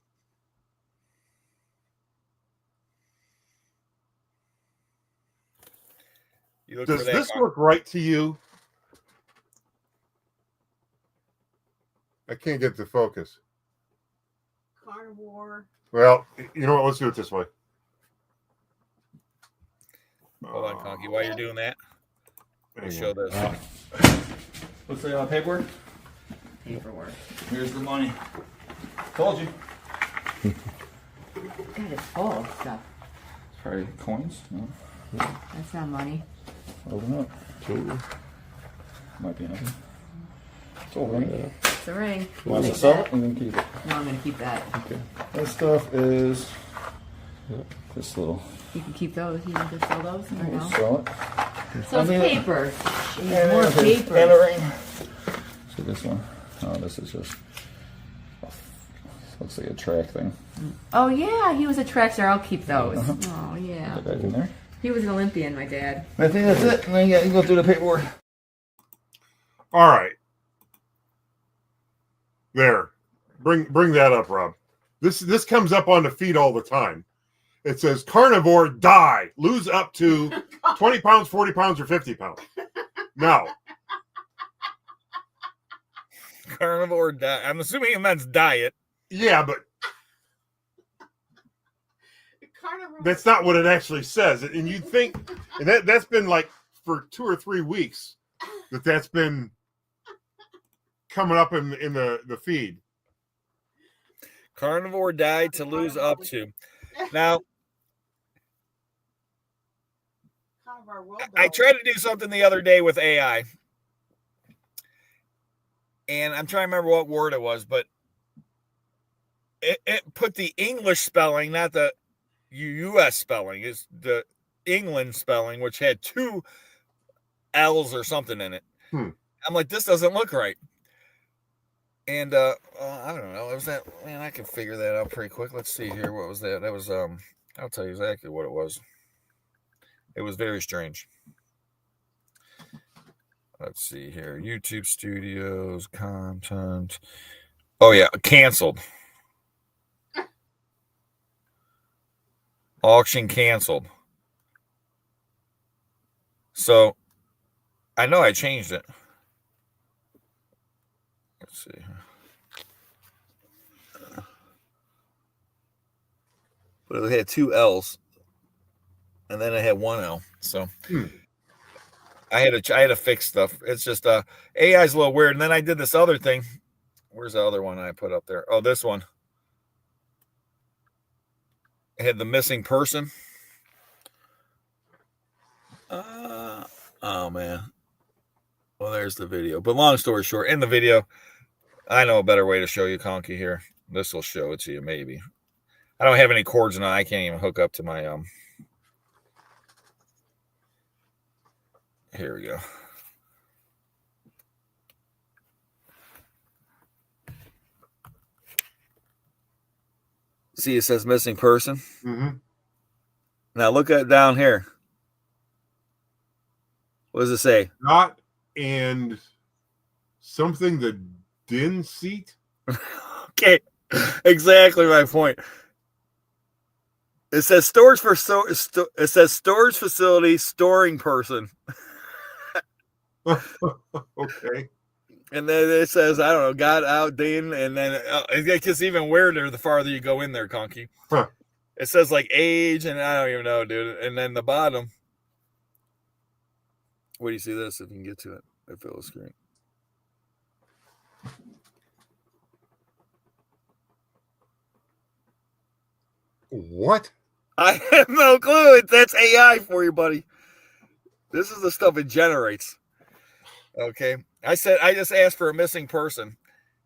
Does this look right to you? I can't get the focus. Carnivore. Well, you know what? Let's do it this way. Hold on, Conky. While you're doing that, we'll show this. What's the paperwork? Paperwork. Here's the money. Told you. God, it's full of stuff. It's probably coins. No. That's not money. Open up. Might be nothing. It's all right. It's a ring. You want to sell it? I'm going to keep it. No, I'm going to keep that. Okay. This stuff is this little. You can keep those. You can just sell those. There you go. Sell it. So it's paper. And More there's paper. and a ring. So this one. Oh, this is just. Looks like a track thing. Oh, yeah. He was a track star. I'll keep those. Oh, yeah. Put that in there. He was an Olympian, my dad. I think that's it. And then you go through the paperwork. All right. There. Bring that up, Rob. This comes up on the feed all the time. It says carnivore die. Lose up to 20 pounds, 40 pounds, or 50 pounds. Now. Carnivore diet. I'm assuming it means diet. Yeah, but that's not what it actually says. And you'd think, and that's been like for 2 or 3 weeks that's been coming up in the feed. Carnivore diet to lose up to. Now, I tried to do something the other day with AI. And I'm trying to remember what word it was, but it put the English spelling, not the U.S. spelling, is the England spelling, which had 2 L's or something in it. I'm like, this doesn't look right. And I don't know. It was that, man, I can figure that out pretty quick. Let's see here. What was that? That was I'll tell you exactly what it was. It was very strange. Let's see here. YouTube Studios, content. Oh yeah, canceled. Auction canceled. So I know I changed it. Let's see. But it had 2 L's, and then it had 1 L. So I had to fix stuff. It's just AI's a little weird. And then I did this other thing. Where's the other one I put up there? Oh, this one. It had the missing person. Oh man. Well, there's the video. But long story short, in the video, I know a better way to show you Conky here. This will show it to you, maybe. I don't have any cords in it. I can't even hook up to my Here we go. See, it says missing person. Mm-hmm. Now look at down here. What does it say? Not and something the din seat. Okay, exactly my point. It says storage for it says storage facility storing person. Okay. And then it says, I don't know, got out, Dean, and then it gets even weirder the farther you go in there, Conky. Huh. It says like age, and I don't even know, dude. And then the bottom. Where do you see this? If you can get to it, I fill the screen. What? I have no clue. That's AI for you, buddy. This is the stuff it generates. Okay. I just asked for a missing person,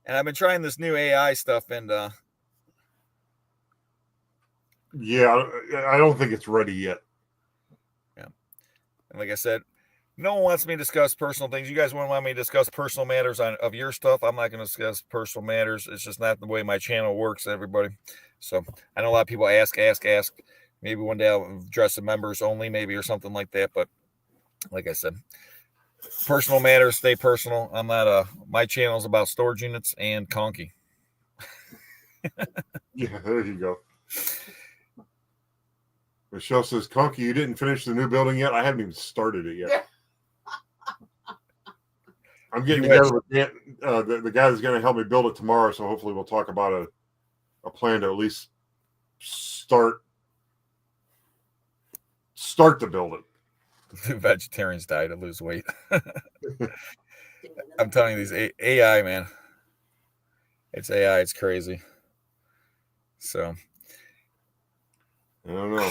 and I've been trying this new AI stuff, and yeah, I don't think it's ready yet. Yeah. And like I said, no one wants me to discuss personal things. You guys wouldn't want me to discuss personal matters of your stuff. I'm not going to discuss personal matters. It's just not the way my channel works, everybody. So I know a lot of people ask. Maybe one day I'll address the members only, maybe, or something like that. But like I said, personal matters stay personal. I'm not my channel is about storage units and Conky. Yeah, there you go. Michelle says, Conky, you didn't finish the new building yet? I haven't even started it yet. I'm getting together with the guy that's going to help me build it tomorrow, so hopefully we'll talk about a plan to at least start to build it. Vegetarians die to lose weight. I'm telling you, these AI, man. It's AI. It's crazy. So I don't know.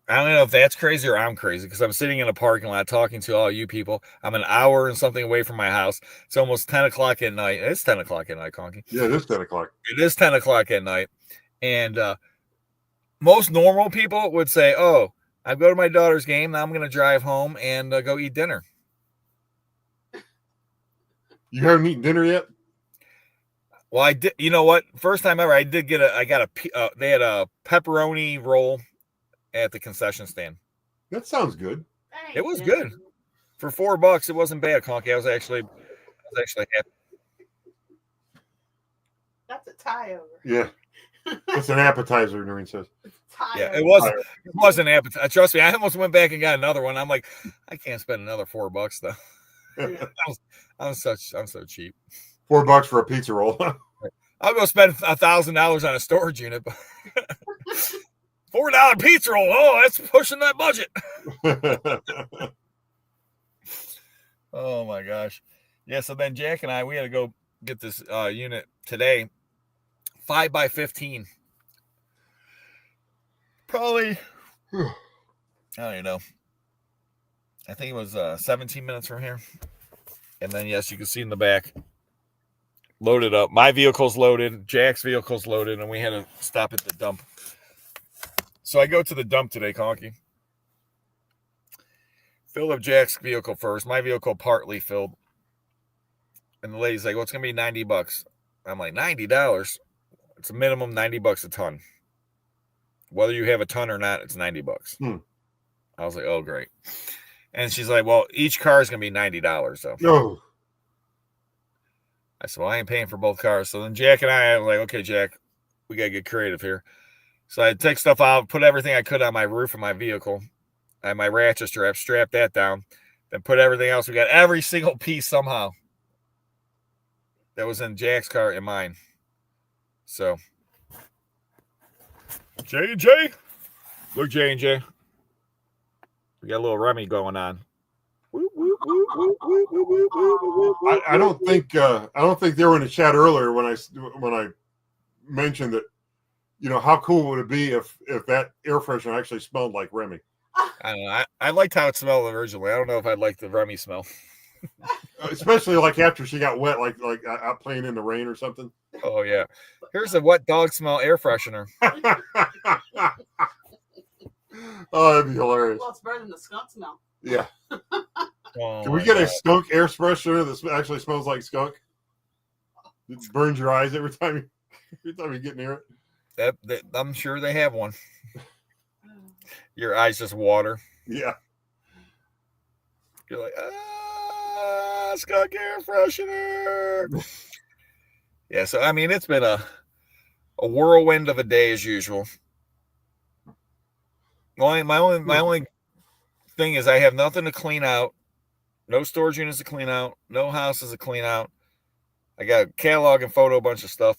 I don't know if that's crazy or I'm crazy, because I'm sitting in a parking lot talking to all you people. I'm an hour and something away from my house. It's almost 10 o'clock at night. It's 10 o'clock at night, Conky. Yeah, it is 10 o'clock. It is 10 o'clock at night. And most normal people would say, oh, I go to my daughter's game. Now I'm going to drive home and go eat dinner. You haven't eaten dinner yet? Well, I did. You know what? First time ever, they had a pepperoni roll at the concession stand. That sounds good. It was good. For $4, it wasn't bad, Conky. I was actually happy. That's a tie over. Yeah. It's an appetizer, Noreen says. Yeah, it was an appetizer. Trust me, I almost went back and got another one. I'm like, I can't spend another $4 though. I'm so cheap. $4 for a pizza roll. I'll go spend $1,000 on a storage unit. $4 pizza roll. Oh, that's pushing that budget. Oh my gosh. Yeah. So then Jack and we had to go get this unit today. 5x15. Probably. I don't even know. I think it was 17 minutes from here. And then yes, you can see in the back. loaded up. My vehicle's loaded. Jack's vehicle's loaded, and we had to stop at the dump. So I go to the dump today, Conky. Filled up Jack's vehicle first. My vehicle partly filled. And the lady's like, well, it's going to be $90. I'm like, $90? It's a minimum $90 a ton. Whether you have a ton or not, it's $90. I was like, oh, great. And she's like, well, each car is going to be $90, though. No. I said, well, I ain't paying for both cars. So then Jack and I were like, okay, Jack, we got to get creative here. So I take stuff out, put everything I could on my roof of my vehicle. I had my ratchet strap, strapped that down, then put everything else. We got every single piece somehow that was in Jack's car and mine. So, J&J. Look, J&J. We got a little Remy going on. I don't think they were in the chat earlier when I mentioned that. You know, how cool would it be if that air freshener actually smelled like Remy? I don't know. I liked how it smelled originally. I don't know if I'd like the Remy smell. Especially like after she got wet, like out playing in the rain or something. Oh yeah. Here's a wet dog smell air freshener. Oh, that'd be hilarious. Well, it's better than the skunk smell. Yeah. Oh, Can we get a skunk air freshener that actually smells like skunk? It burns your eyes every time you get near it. That I'm sure they have one. Your eyes just water. Yeah. You're like, skunk air freshener. Yeah, so I mean it's been a whirlwind of a day as usual. My only thing is I have nothing to clean out, no storage units to clean out, no houses to clean out. I got a catalog and photo bunch of stuff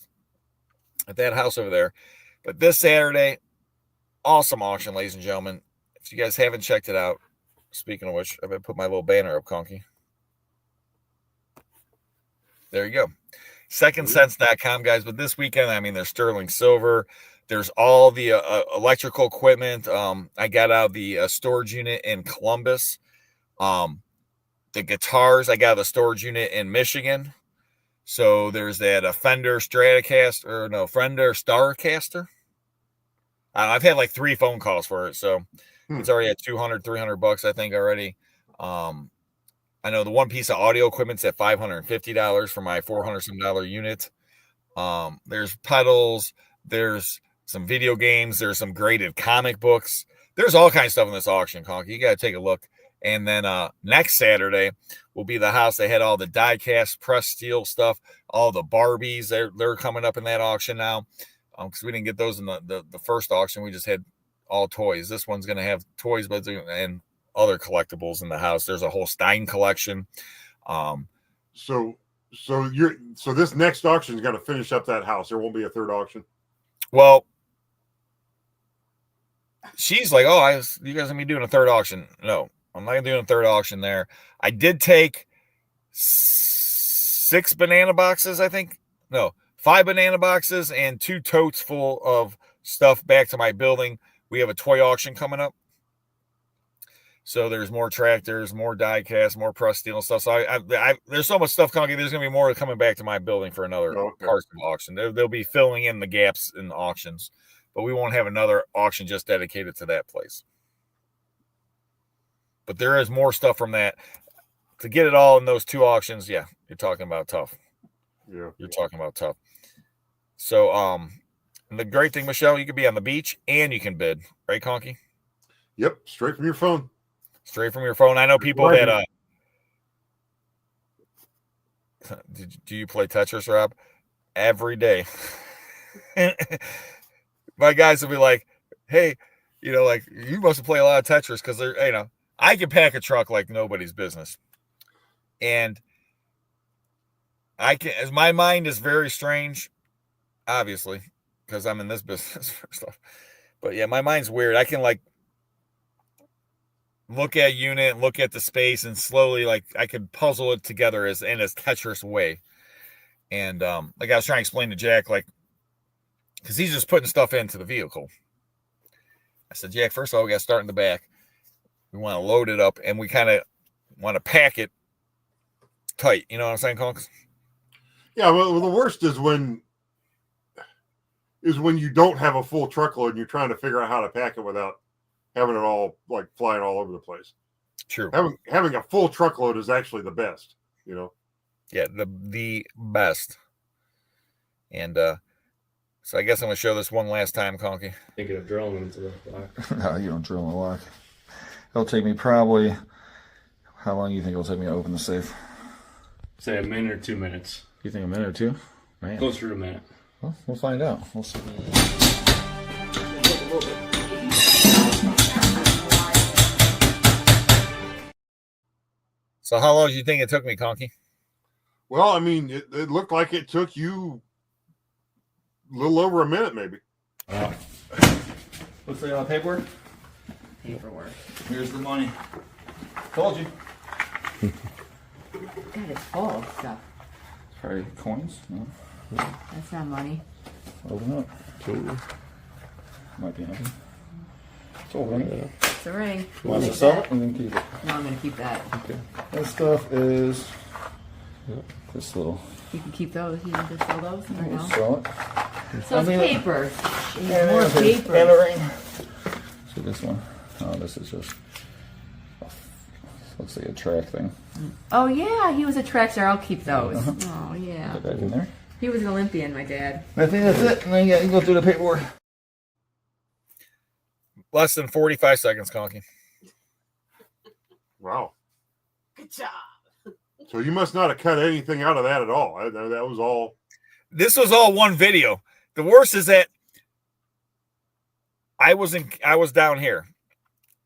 at that house over there. But this Saturday, awesome auction, ladies and gentlemen. If you guys haven't checked it out, speaking of which, I'm going to put my little banner up, Conky. There you go. Secondsense.com, guys. But this weekend, I mean, there's sterling silver. There's all the electrical equipment. I got out the storage unit in Columbus. The guitars, I got a storage unit in Michigan. So there's that Fender Starcaster. I've had like 3 phone calls for it. So it's already at $200-$300, I think, already. I know the one piece of audio equipment's at $550 for my $400-some unit. There's pedals. There's some video games. There's some graded comic books. There's all kinds of stuff in this auction, Conky. You got to take a look. And then next Saturday will be the house. They had all the die-cast pressed steel stuff, all the Barbies. They're coming up in that auction now because we didn't get those in the first auction. We just had all toys. This one's going to have toys and other collectibles in the house. There's a whole Stein collection. So this next auction is going to finish up that house. There won't be a third auction. Well, she's like, "Oh, you guys gonna be doing a third auction?" No, I'm not doing a third auction there. I did take 6 banana boxes, I think. No, 5 banana boxes and 2 totes full of stuff back to my building. We have a toy auction coming up. So there's more tractors, more die cast, more press steel and stuff. So I there's so much stuff coming. There's going to be more coming back to my building for another parts of auction. They'll be filling in the gaps in the auctions, but we won't have another auction just dedicated to that place. But there is more stuff from that. To get it all in those 2 auctions, yeah, you're talking about tough. Yeah. You're talking about tough. So, and the great thing, Michelle, you can be on the beach and you can bid. Right, Conky? Yep, straight from your phone. Straight from your phone. I know people that do you play Tetris, Rob? Every day. My guys will be like, hey, like you must play a lot of Tetris because they're, I can pack a truck like nobody's business. And as my mind is very strange, obviously, because I'm in this business for stuff. But yeah, my mind's weird. I can look at unit, look at the space, and slowly I could puzzle it together in a Tetris way. And I was trying to explain to Jack, because he's just putting stuff into the vehicle. I said, Jack, first of all, we got to start in the back. We want to load it up, and we kind of want to pack it tight. You know what I'm saying, Conks? Yeah, well, the worst is when you don't have a full truckload and you're trying to figure out how to pack it without having it all like flying all over the place. True. Having a full truckload is actually the best, you know. Yeah, the best. And so I guess I'm gonna show this one last time, Conky. Thinking of drilling into the lock. No, you don't drill in the lock. It'll take me probably. How long do you think it'll take me to open the safe? Say a minute or 2 minutes. You think a minute or two? Man. Closer to a minute. Well, we'll find out. We'll see. So how long do you think it took me, Conky? Well, I mean, it looked like it took you a little over a minute, maybe. What's the paperwork? Paperwork. Here's the money. Told you. God, it's full of stuff. Probably coins. No. That's not money. Open up. Might be nothing. It's all right. It's a ring. You want to sell it and then keep it? No, I'm going to keep that. Okay. This stuff is this little. You can keep those. You can just sell those or We'll no? sell it. So it's paper. And More and paper. a ring. See this one? Oh, this is just. Looks like a track thing. Oh, yeah. He was a track star. I'll keep those. Oh, yeah. Put that in there. He was an Olympian, my dad. I think that's it. And then you go through the paperwork. Less than 45 seconds, Conky. Wow. Good job. So you must not have cut anything out of that at all. That was all. This was all one video. The worst is that I was down here.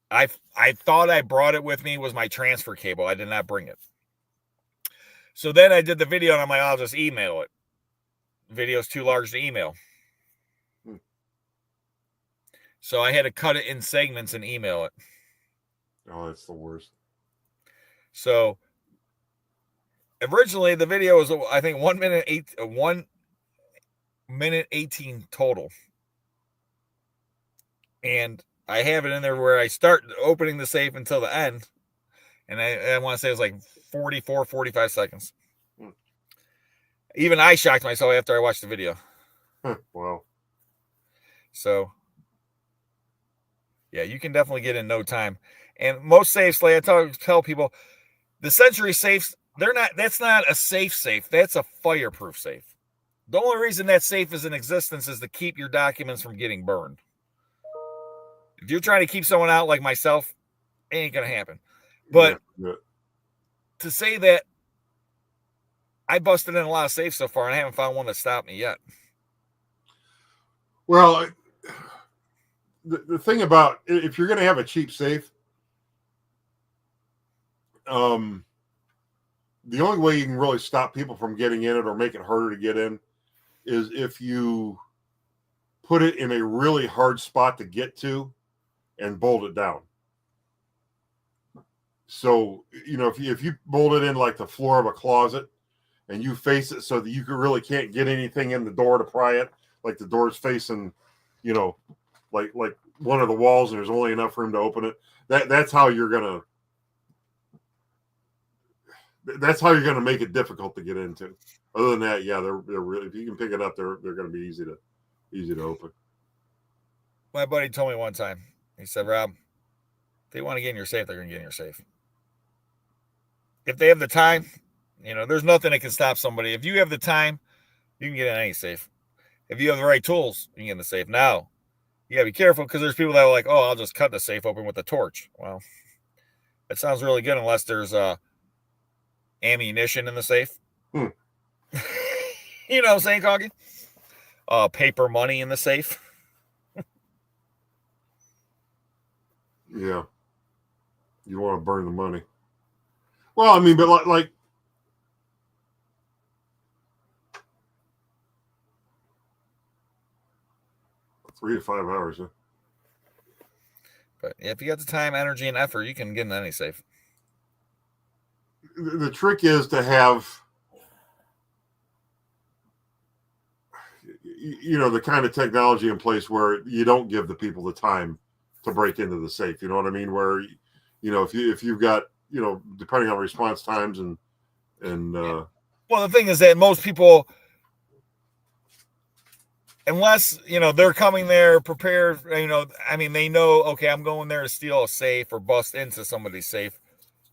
I thought I brought it with me was my transfer cable. I did not bring it. So then I did the video and I'm like, I'll just email it. Video's too large to email. So I had to cut it in segments and email it. Oh, that's the worst. So originally the video was, I think, 1 minute 18 total. And I have it in there where I start opening the safe until the end. And I want to say it was like 44, 45 seconds. Even I shocked myself after I watched the video. Wow. So, yeah, you can definitely get in no time. And most safes, like I tell people, the Century safes, that's not a safe. That's a fireproof safe. The only reason that safe is in existence is to keep your documents from getting burned. If you're trying to keep someone out like myself, it ain't going to happen. But to say that I busted in a lot of safes so far and I haven't found one that stopped me yet. Well, the thing about if you're going to have a cheap safe, the only way you can really stop people from getting in it or make it harder to get in is if you put it in a really hard spot to get to and bolt it down. So, you know, if you bolt it in like the floor of a closet and you face it so that you really can't get anything in the door to pry it, like the door's facing, you know, like one of the walls and there's only enough room to open it. That's how you're gonna make it difficult to get into. Other than that, yeah, they're really, if you can pick it up, they're gonna be easy to open. My buddy told me one time, he said, Rob, if they want to get in your safe, they're gonna get in your safe. If they have the time, you know, there's nothing that can stop somebody. If you have the time, you can get in any safe. If you have the right tools, you can get in the safe. Now, you got to be careful because there's people that are like, oh, I'll just cut the safe open with a torch. Well, that sounds really good unless there's ammunition in the safe. You know what I'm saying, Coggy? Paper money in the safe. Yeah. You want to burn the money. Well, I mean, but like 3 to 5 hours. Huh? But if you got the time, energy, and effort, you can get in any safe. The trick is to have, you know, the kind of technology in place where you don't give the people the time to break into the safe. You know what I mean? Where, you know, if you've got, you know, depending on response times and Well, the thing is that most people, unless, they're coming there prepared, I mean, they know, okay, I'm going there to steal a safe or bust into somebody's safe.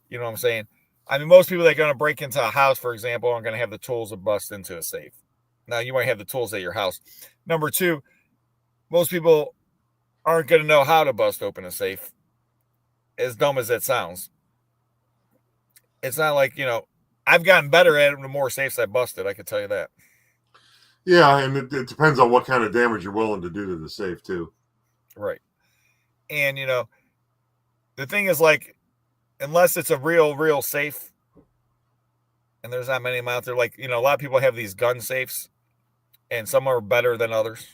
You know what I'm saying? I mean, most people that are going to break into a house, for example, aren't going to have the tools to bust into a safe. Now, you might have the tools at your house. Number two, most people aren't going to know how to bust open a safe. As dumb as that sounds. It's not like, I've gotten better at it the more safes I busted. I can tell you that. Yeah, and it depends on what kind of damage you're willing to do to the safe, too. Right. And, the thing is, like, unless it's a real safe, and there's not many of them out there, like, a lot of people have these gun safes, and some are better than others.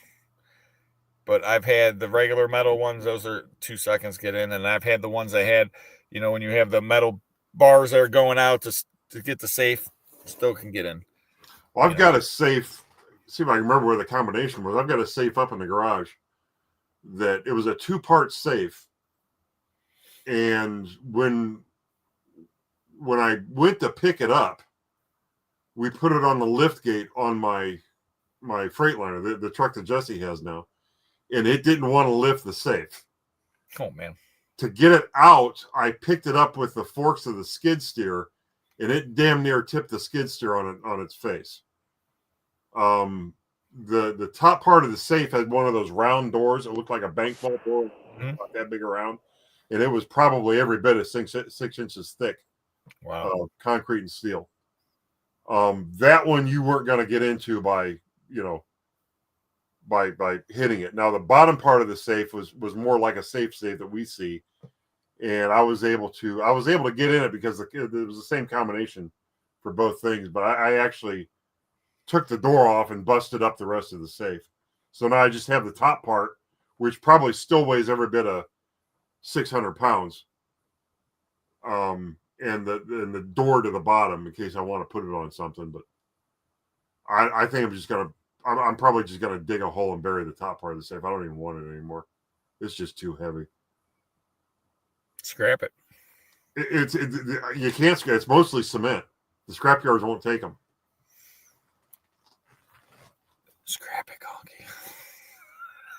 But I've had the regular metal ones, those are 2 seconds get in, and I've had the ones that had, when you have the metal bars that are going out to get the safe, still can get in. Well, I've got a safe. See if I can remember where the combination was. I've got a safe up in the garage that it was a 2-part safe. And when I went to pick it up, we put it on the lift gate on my Freightliner, the truck that Jesse has now, and it didn't want to lift the safe. Oh, man. To get it out, I picked it up with the forks of the skid steer, and it damn near tipped the skid steer on its face. The top part of the safe had one of those round doors. It looked like a bank vault door, not that big around, and it was probably every bit of 6 inches thick. Wow. Concrete and steel. That one you weren't going to get into by hitting it. Now the bottom part of the safe was more like a safe that we see, and I was able to get in it because it was the same combination for both things. But I actually took the door off and busted up the rest of the safe. So now I just have the top part, which probably still weighs every bit of 600 pounds. And the door to the bottom in case I want to put it on something. But I think I'm probably just gonna dig a hole and bury the top part of the safe. I don't even want it anymore. It's just too heavy. Scrap it. You can't scrap. It's mostly cement. The scrap yards won't take them. Scrap it, Conky.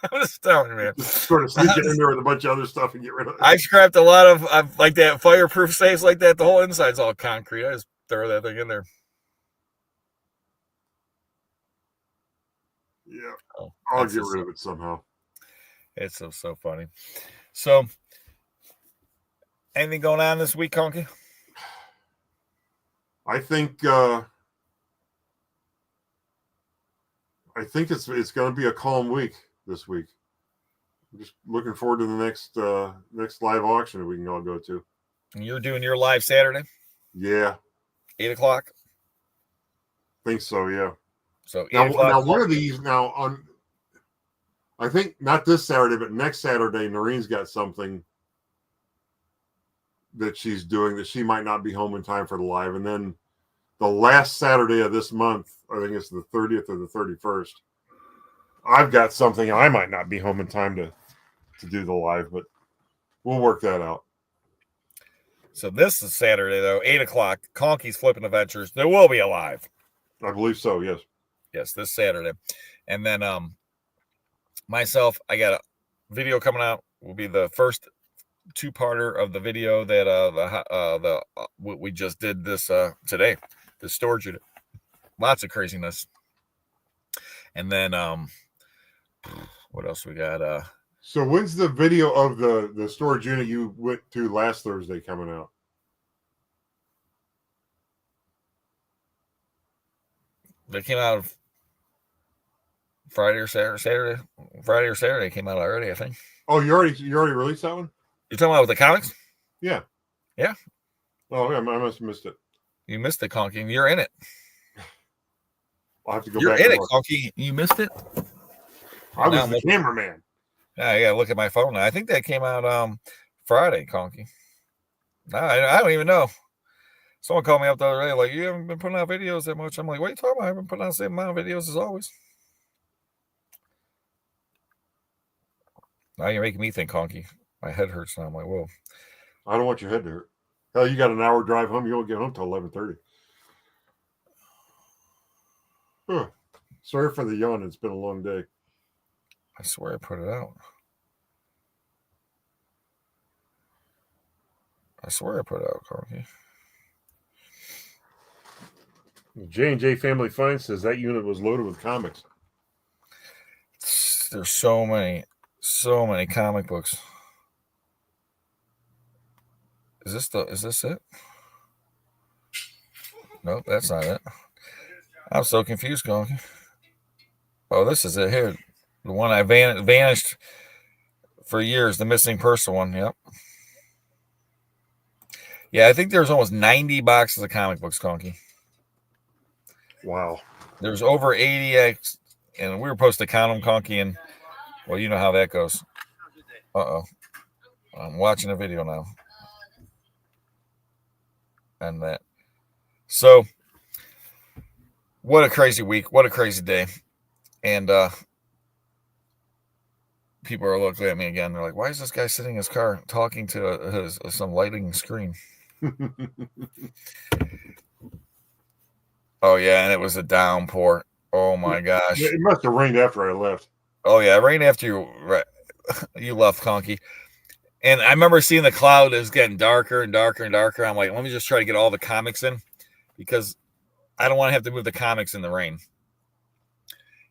I'm just telling you, man. Just sort of sneak it in there with a bunch of other stuff and get rid of it. I scrapped a lot of like that fireproof safes like that. The whole inside's all concrete. I just throw that thing in there. Yeah, I'll get rid of it somehow. It's so funny. So, anything going on this week, Conky? I think it's going to be a calm week this week. I'm just looking forward to the next live auction that we can all go to. And you're doing your live Saturday? Yeah. 8 o'clock? Think so, yeah. So now one of these on, I think not this Saturday, but next Saturday, Noreen's got something that she's doing that she might not be home in time for the live. And then the last Saturday of this month, I think it's the 30th or the 31st, I've got something I might not be home in time to do the live, but we'll work that out. So this is Saturday, though, 8 o'clock, CONKY'S Flipping Adventures. There will be a live. I believe so, yes. Yes, this Saturday. And then myself, I got a video coming out. Will be the first 2-parter of the video that we just did this today, the storage unit. Lots of craziness. And then what else we got? So when's the video of the storage unit you went to last Thursday coming out? They came out Friday or Saturday. Friday or Saturday came out already, I think. Oh, you already released that one? You're talking about with the comics? Yeah. Yeah. Oh, yeah, I must have missed it. You missed it, Conky, and you're in it. I'll have to go You're back. You're in it, Conky. You missed it? I was the cameraman. Yeah, I gotta look at my phone now. I think that came out Friday, Conky. I don't even know. Someone called me up the other day, like, you haven't been putting out videos that much. I'm like, what are you talking about? I haven't put out the same amount of videos as always. Now you're making me think, Conky. My head hurts now. I'm like, whoa. I don't want your head to hurt. Hell, you got an hour drive home. You won't get home till 11:30. Huh. Sorry for the yawn. It's been a long day. I swear I put it out. Conky. J&J Family Fine says that unit was loaded with comics. There's so many comic books. Is this it? Nope, that's not it. I'm so confused, Conky. Oh, this is it here. The one I vanished for years, the missing person one. Yep. Yeah, I think there's almost 90 boxes of comic books, Conky. Wow. There's over 80, and we were supposed to count them, Conky, and well, you know how that goes. Uh-oh. I'm watching a video now. And that. So, what a crazy week. What a crazy day. And people are looking at me again. They're like, why is this guy sitting in his car talking to some lighting screen? Oh, yeah, and it was a downpour. Oh, my gosh. It must have rained after I left. Oh, yeah, it rained after you left, Conky. And I remember seeing the cloud. It was getting darker and darker and darker. I'm like, let me just try to get all the comics in because I don't want to have to move the comics in the rain.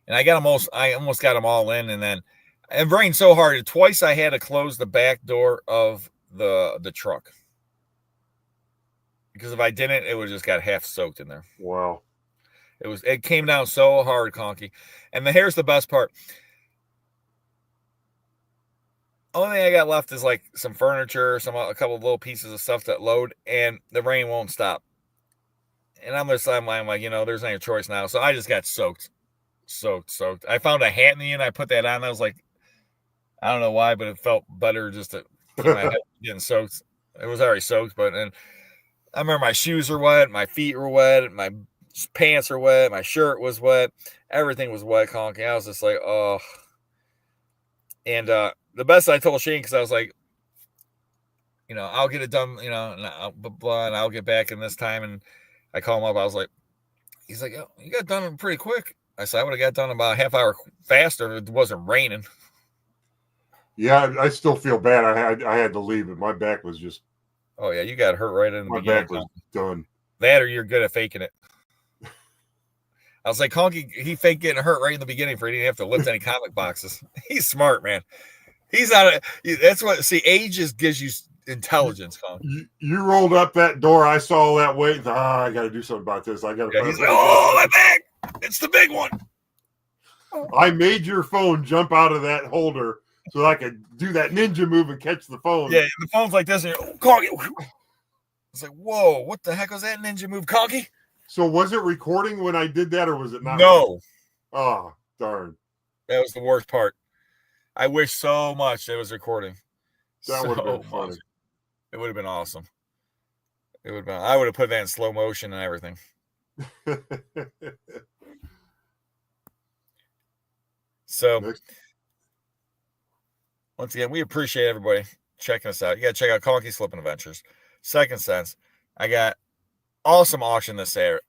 And I almost got them all in. And then it rained so hard. Twice I had to close the back door of the truck. Because if I didn't, it would have just got half soaked in there. Wow. It came down so hard, Conky. And here's the best part. Only thing I got left is like some furniture, a couple of little pieces of stuff that load, and the rain won't stop. And I'm like, there's no choice now. So I just got soaked. I found a hat in the end. I put that on. I was like, I don't know why, but it felt better just to keep my head getting soaked. It was already soaked, and I remember my shoes were wet, my feet were wet, my pants were wet, my shirt was wet, everything was wet, Conky. I was just like, oh. And the best I told Shane, because I was like, I'll get it done, and I'll get back in this time. And I call him up. I was like, he's like, oh, you got done pretty quick. I said, I would have got done about a half hour faster if it wasn't raining. Yeah, I still feel bad. I had to leave, but my back was just. Oh, yeah, you got hurt right in the beginning. My back was done. That or you're good at faking it. I was like, Conky, he faked getting hurt right in the beginning for he didn't have to lift any comic boxes. He's smart, man. He's not. That's what. See, age just gives you intelligence, Conky. You rolled up that door. I saw all that weight. I got to do something about this. I got to. Yeah, he's like, oh, my bag. It's the big one. I made your phone jump out of that holder so I could do that ninja move and catch the phone. Yeah, the phone's like this. And Conky. It's like, whoa, what the heck was that ninja move, Conky? So was it recording when I did that, or was it not? No. Oh, darn. That was the worst part. I wish so much it was recording. That would have been funny. It would have been awesome. I would have put that in slow motion and everything. So, once again, we appreciate everybody checking us out. You got to check out CONKY'S Flipping Adventures. Second Sense. I got awesome auction this year.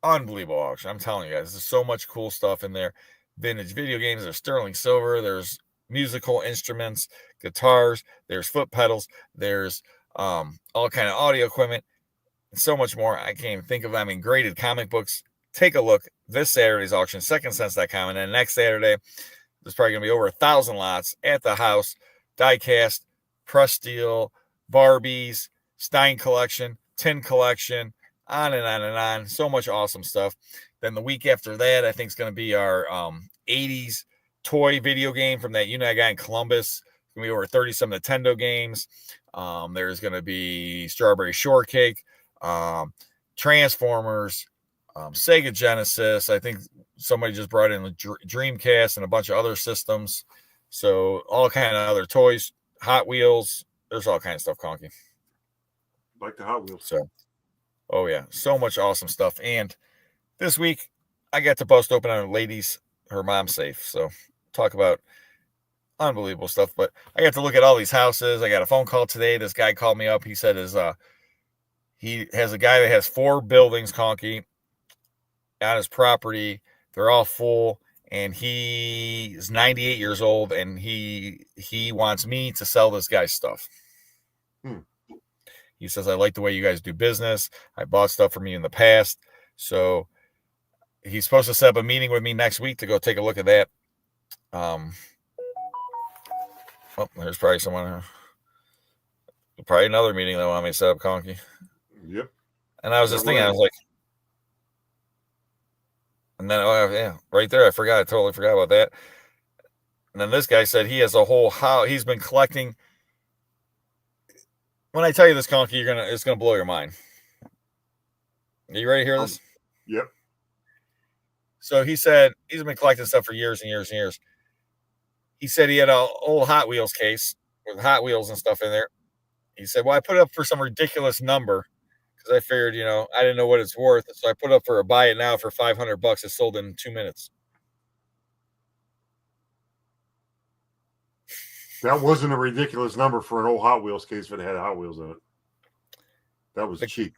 Unbelievable auction. I'm telling you guys, there's so much cool stuff in there. Vintage video games. There's sterling silver. There's musical instruments, guitars. There's foot pedals. There's all kind of audio equipment. And so much more. I can't even think of. Graded comic books. Take a look. This Saturday's auction, secondsense.com. And then next Saturday, there's probably going to be over 1,000 lots at the house. Diecast, press steel, Barbies, Stein collection, tin collection, on and on and on. So much awesome stuff. Then the week after that, I think is going to be our 80s toy video game from that unit I got in Columbus. It's going to be over 30-some Nintendo games. There's going to be Strawberry Shortcake, Transformers, Sega Genesis. I think somebody just brought in the Dreamcast and a bunch of other systems. So all kind of other toys, Hot Wheels. There's all kind of stuff, Conky. Like the Hot Wheels. So, oh yeah, so much awesome stuff. And this week, I got to bust open on her mom's safe. So talk about unbelievable stuff. But I got to look at all these houses. I got a phone call today. This guy called me up. He said he has a guy that has 4 buildings, Conky, on his property They're all full, and he is 98 years old, and he wants me to sell this guy's stuff. He says, I like the way you guys do business. I bought stuff from you in the past. So he's supposed to set up a meeting with me next week to go take a look at that. There's probably someone. Probably another meeting that want me to set up, Conky. Yep. And I was just thinking, I was like, and then, right there, I totally forgot about that. And then this guy said he has a whole house. He's been collecting. When I tell you this, Conky, it's gonna blow your mind. Are you ready to hear this? Yep. So he said he's been collecting stuff for years and years and years. He said he had an old Hot Wheels case with Hot Wheels and stuff in there. He said, well, I put it up for some ridiculous number because I figured, I didn't know what it's worth. So I put up for a buy it now for $500. It sold in 2 minutes. That wasn't a ridiculous number for an old Hot Wheels case if it had Hot Wheels in it. That was cheap.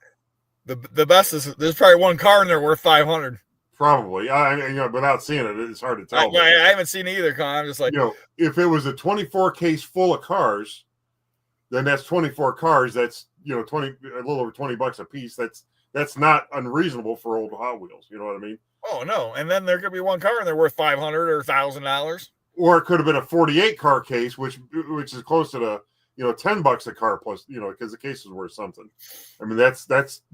The best is there's probably one car in there worth $500. Probably. Without seeing it, it's hard to tell. I haven't seen either, Con. I'm just like, if it was a 24 case full of cars, then that's 24 cars. That's a little over $20 a piece. That's not unreasonable for old Hot Wheels. You know what I mean? Oh no! And then there could be one car and they're worth $500 or $1,000. Or it could have been a 48 car case, which is close to the $10 a car plus because the case is worth something. I mean that's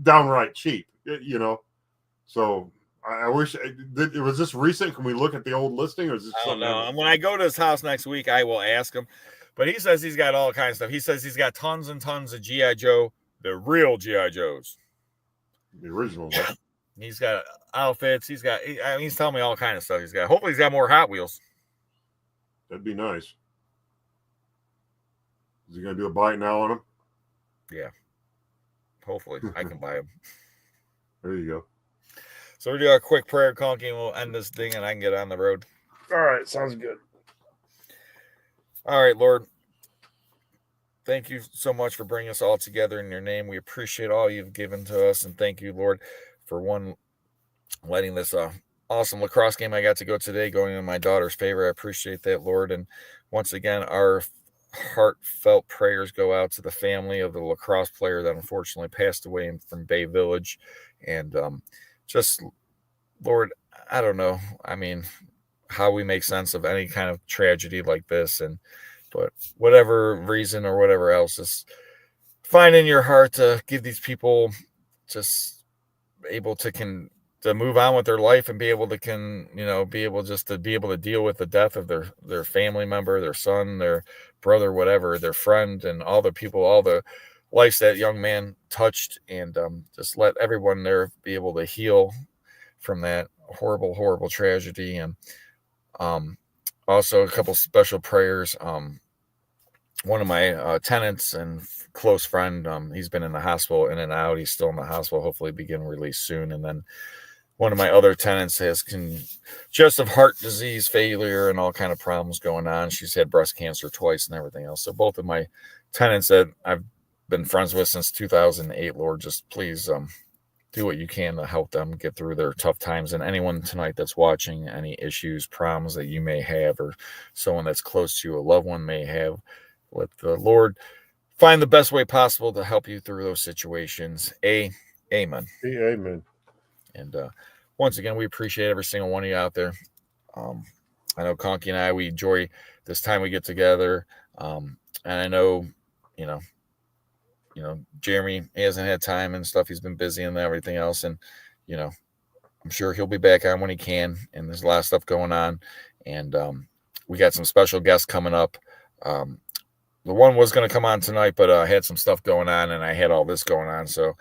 downright cheap. So I wish it was this recent. Can we look at the old listing or is this? I don't know. When I go to his house next week, I will ask him. But he says he's got all kinds of stuff. He says he's got tons and tons of G.I. Joe, the real G.I. Joes. The original one. He's got outfits. He's telling me all kinds of stuff he's got. Hopefully he's got more Hot Wheels. That'd be nice. Is he going to do a buy it now on them? Yeah. Hopefully I can buy them. There you go. So we'll do a quick prayer, Conky, and we'll end this thing and I can get on the road. All right. Sounds good. All right, Lord. Thank you so much for bringing us all together in your name. We appreciate all you've given to us. And thank you, Lord, for letting this awesome lacrosse game I got to go today going in my daughter's favor. I appreciate that, Lord. And once again, our heartfelt prayers go out to the family of the lacrosse player that unfortunately passed away from Bay Village. And just, Lord, I don't know. I mean, how we make sense of any kind of tragedy like this. But whatever reason or whatever else, is find in your heart to give these people just able to move on with their life and be able to deal with the death of their family member, their son, their brother, whatever, their friend, and all the people, all the lives that young man touched, and just let everyone there be able to heal from that horrible, horrible tragedy. And also a couple special prayers. One of my tenants and close friend, he's been in the hospital in and out. He's still in the hospital, hopefully begin release soon. And then one of my other tenants has congestive heart disease, failure, and all kind of problems going on. She's had breast cancer twice and everything else. So both of my tenants that I've been friends with since 2008, Lord, just please do what you can to help them get through their tough times. And anyone tonight that's watching, any issues, problems that you may have, or someone that's close to you, a loved one may have, let the Lord find the best way possible to help you through those situations. Amen. Amen. And once again, we appreciate every single one of you out there. I know Conky and I, we enjoy this time we get together. And I know, Jeremy, he hasn't had time and stuff. He's been busy and everything else. And, I'm sure he'll be back on when he can. And there's a lot of stuff going on. And we got some special guests coming up. The one was going to come on tonight, but I had some stuff going on and I had all this going on. So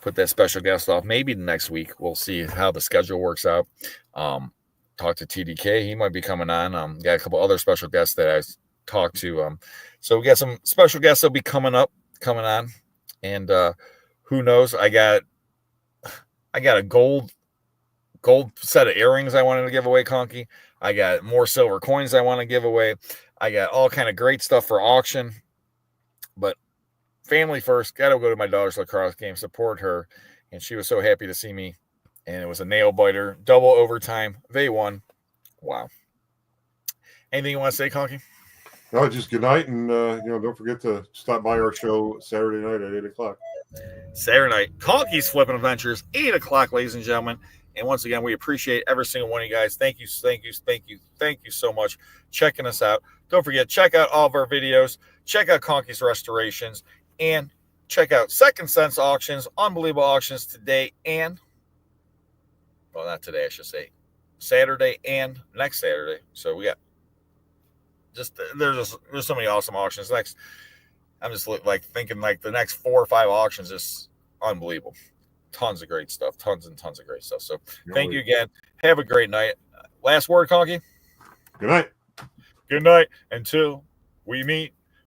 put that special guest off. Maybe next week. We'll see how the schedule works out. Talk to TDK. He might be coming on. Got a couple other special guests that I talked to. So we got some special guests that'll be coming on. And who knows? I got a gold set of earrings I wanted to give away, Conky. I got more silver coins I want to give away. I got all kind of great stuff for auction. But family first. Got to go to my daughter's lacrosse game, support her. And she was so happy to see me And it was a nail biter, double overtime. They won. Wow. Anything you want to say, Conky? No, just good night, and don't forget to stop by our show Saturday night at 8:00. Saturday night, CONKY'S Flipping Adventures, 8:00, ladies and gentlemen. And once again, we appreciate every single one of you guys. Thank you so much checking us out. Don't forget, check out all of our videos. Check out CONKY'S Restorations, and check out Second Sense Auctions, unbelievable auctions today and, well, not today, I should say, Saturday and next Saturday. So we got there's so many awesome auctions next. I'm just like thinking like the next 4 or 5 auctions is unbelievable. Tons of great stuff. Tons and tons of great stuff. So thank you again. Have a great night. Last word, Conky? Good night. Good night until we meet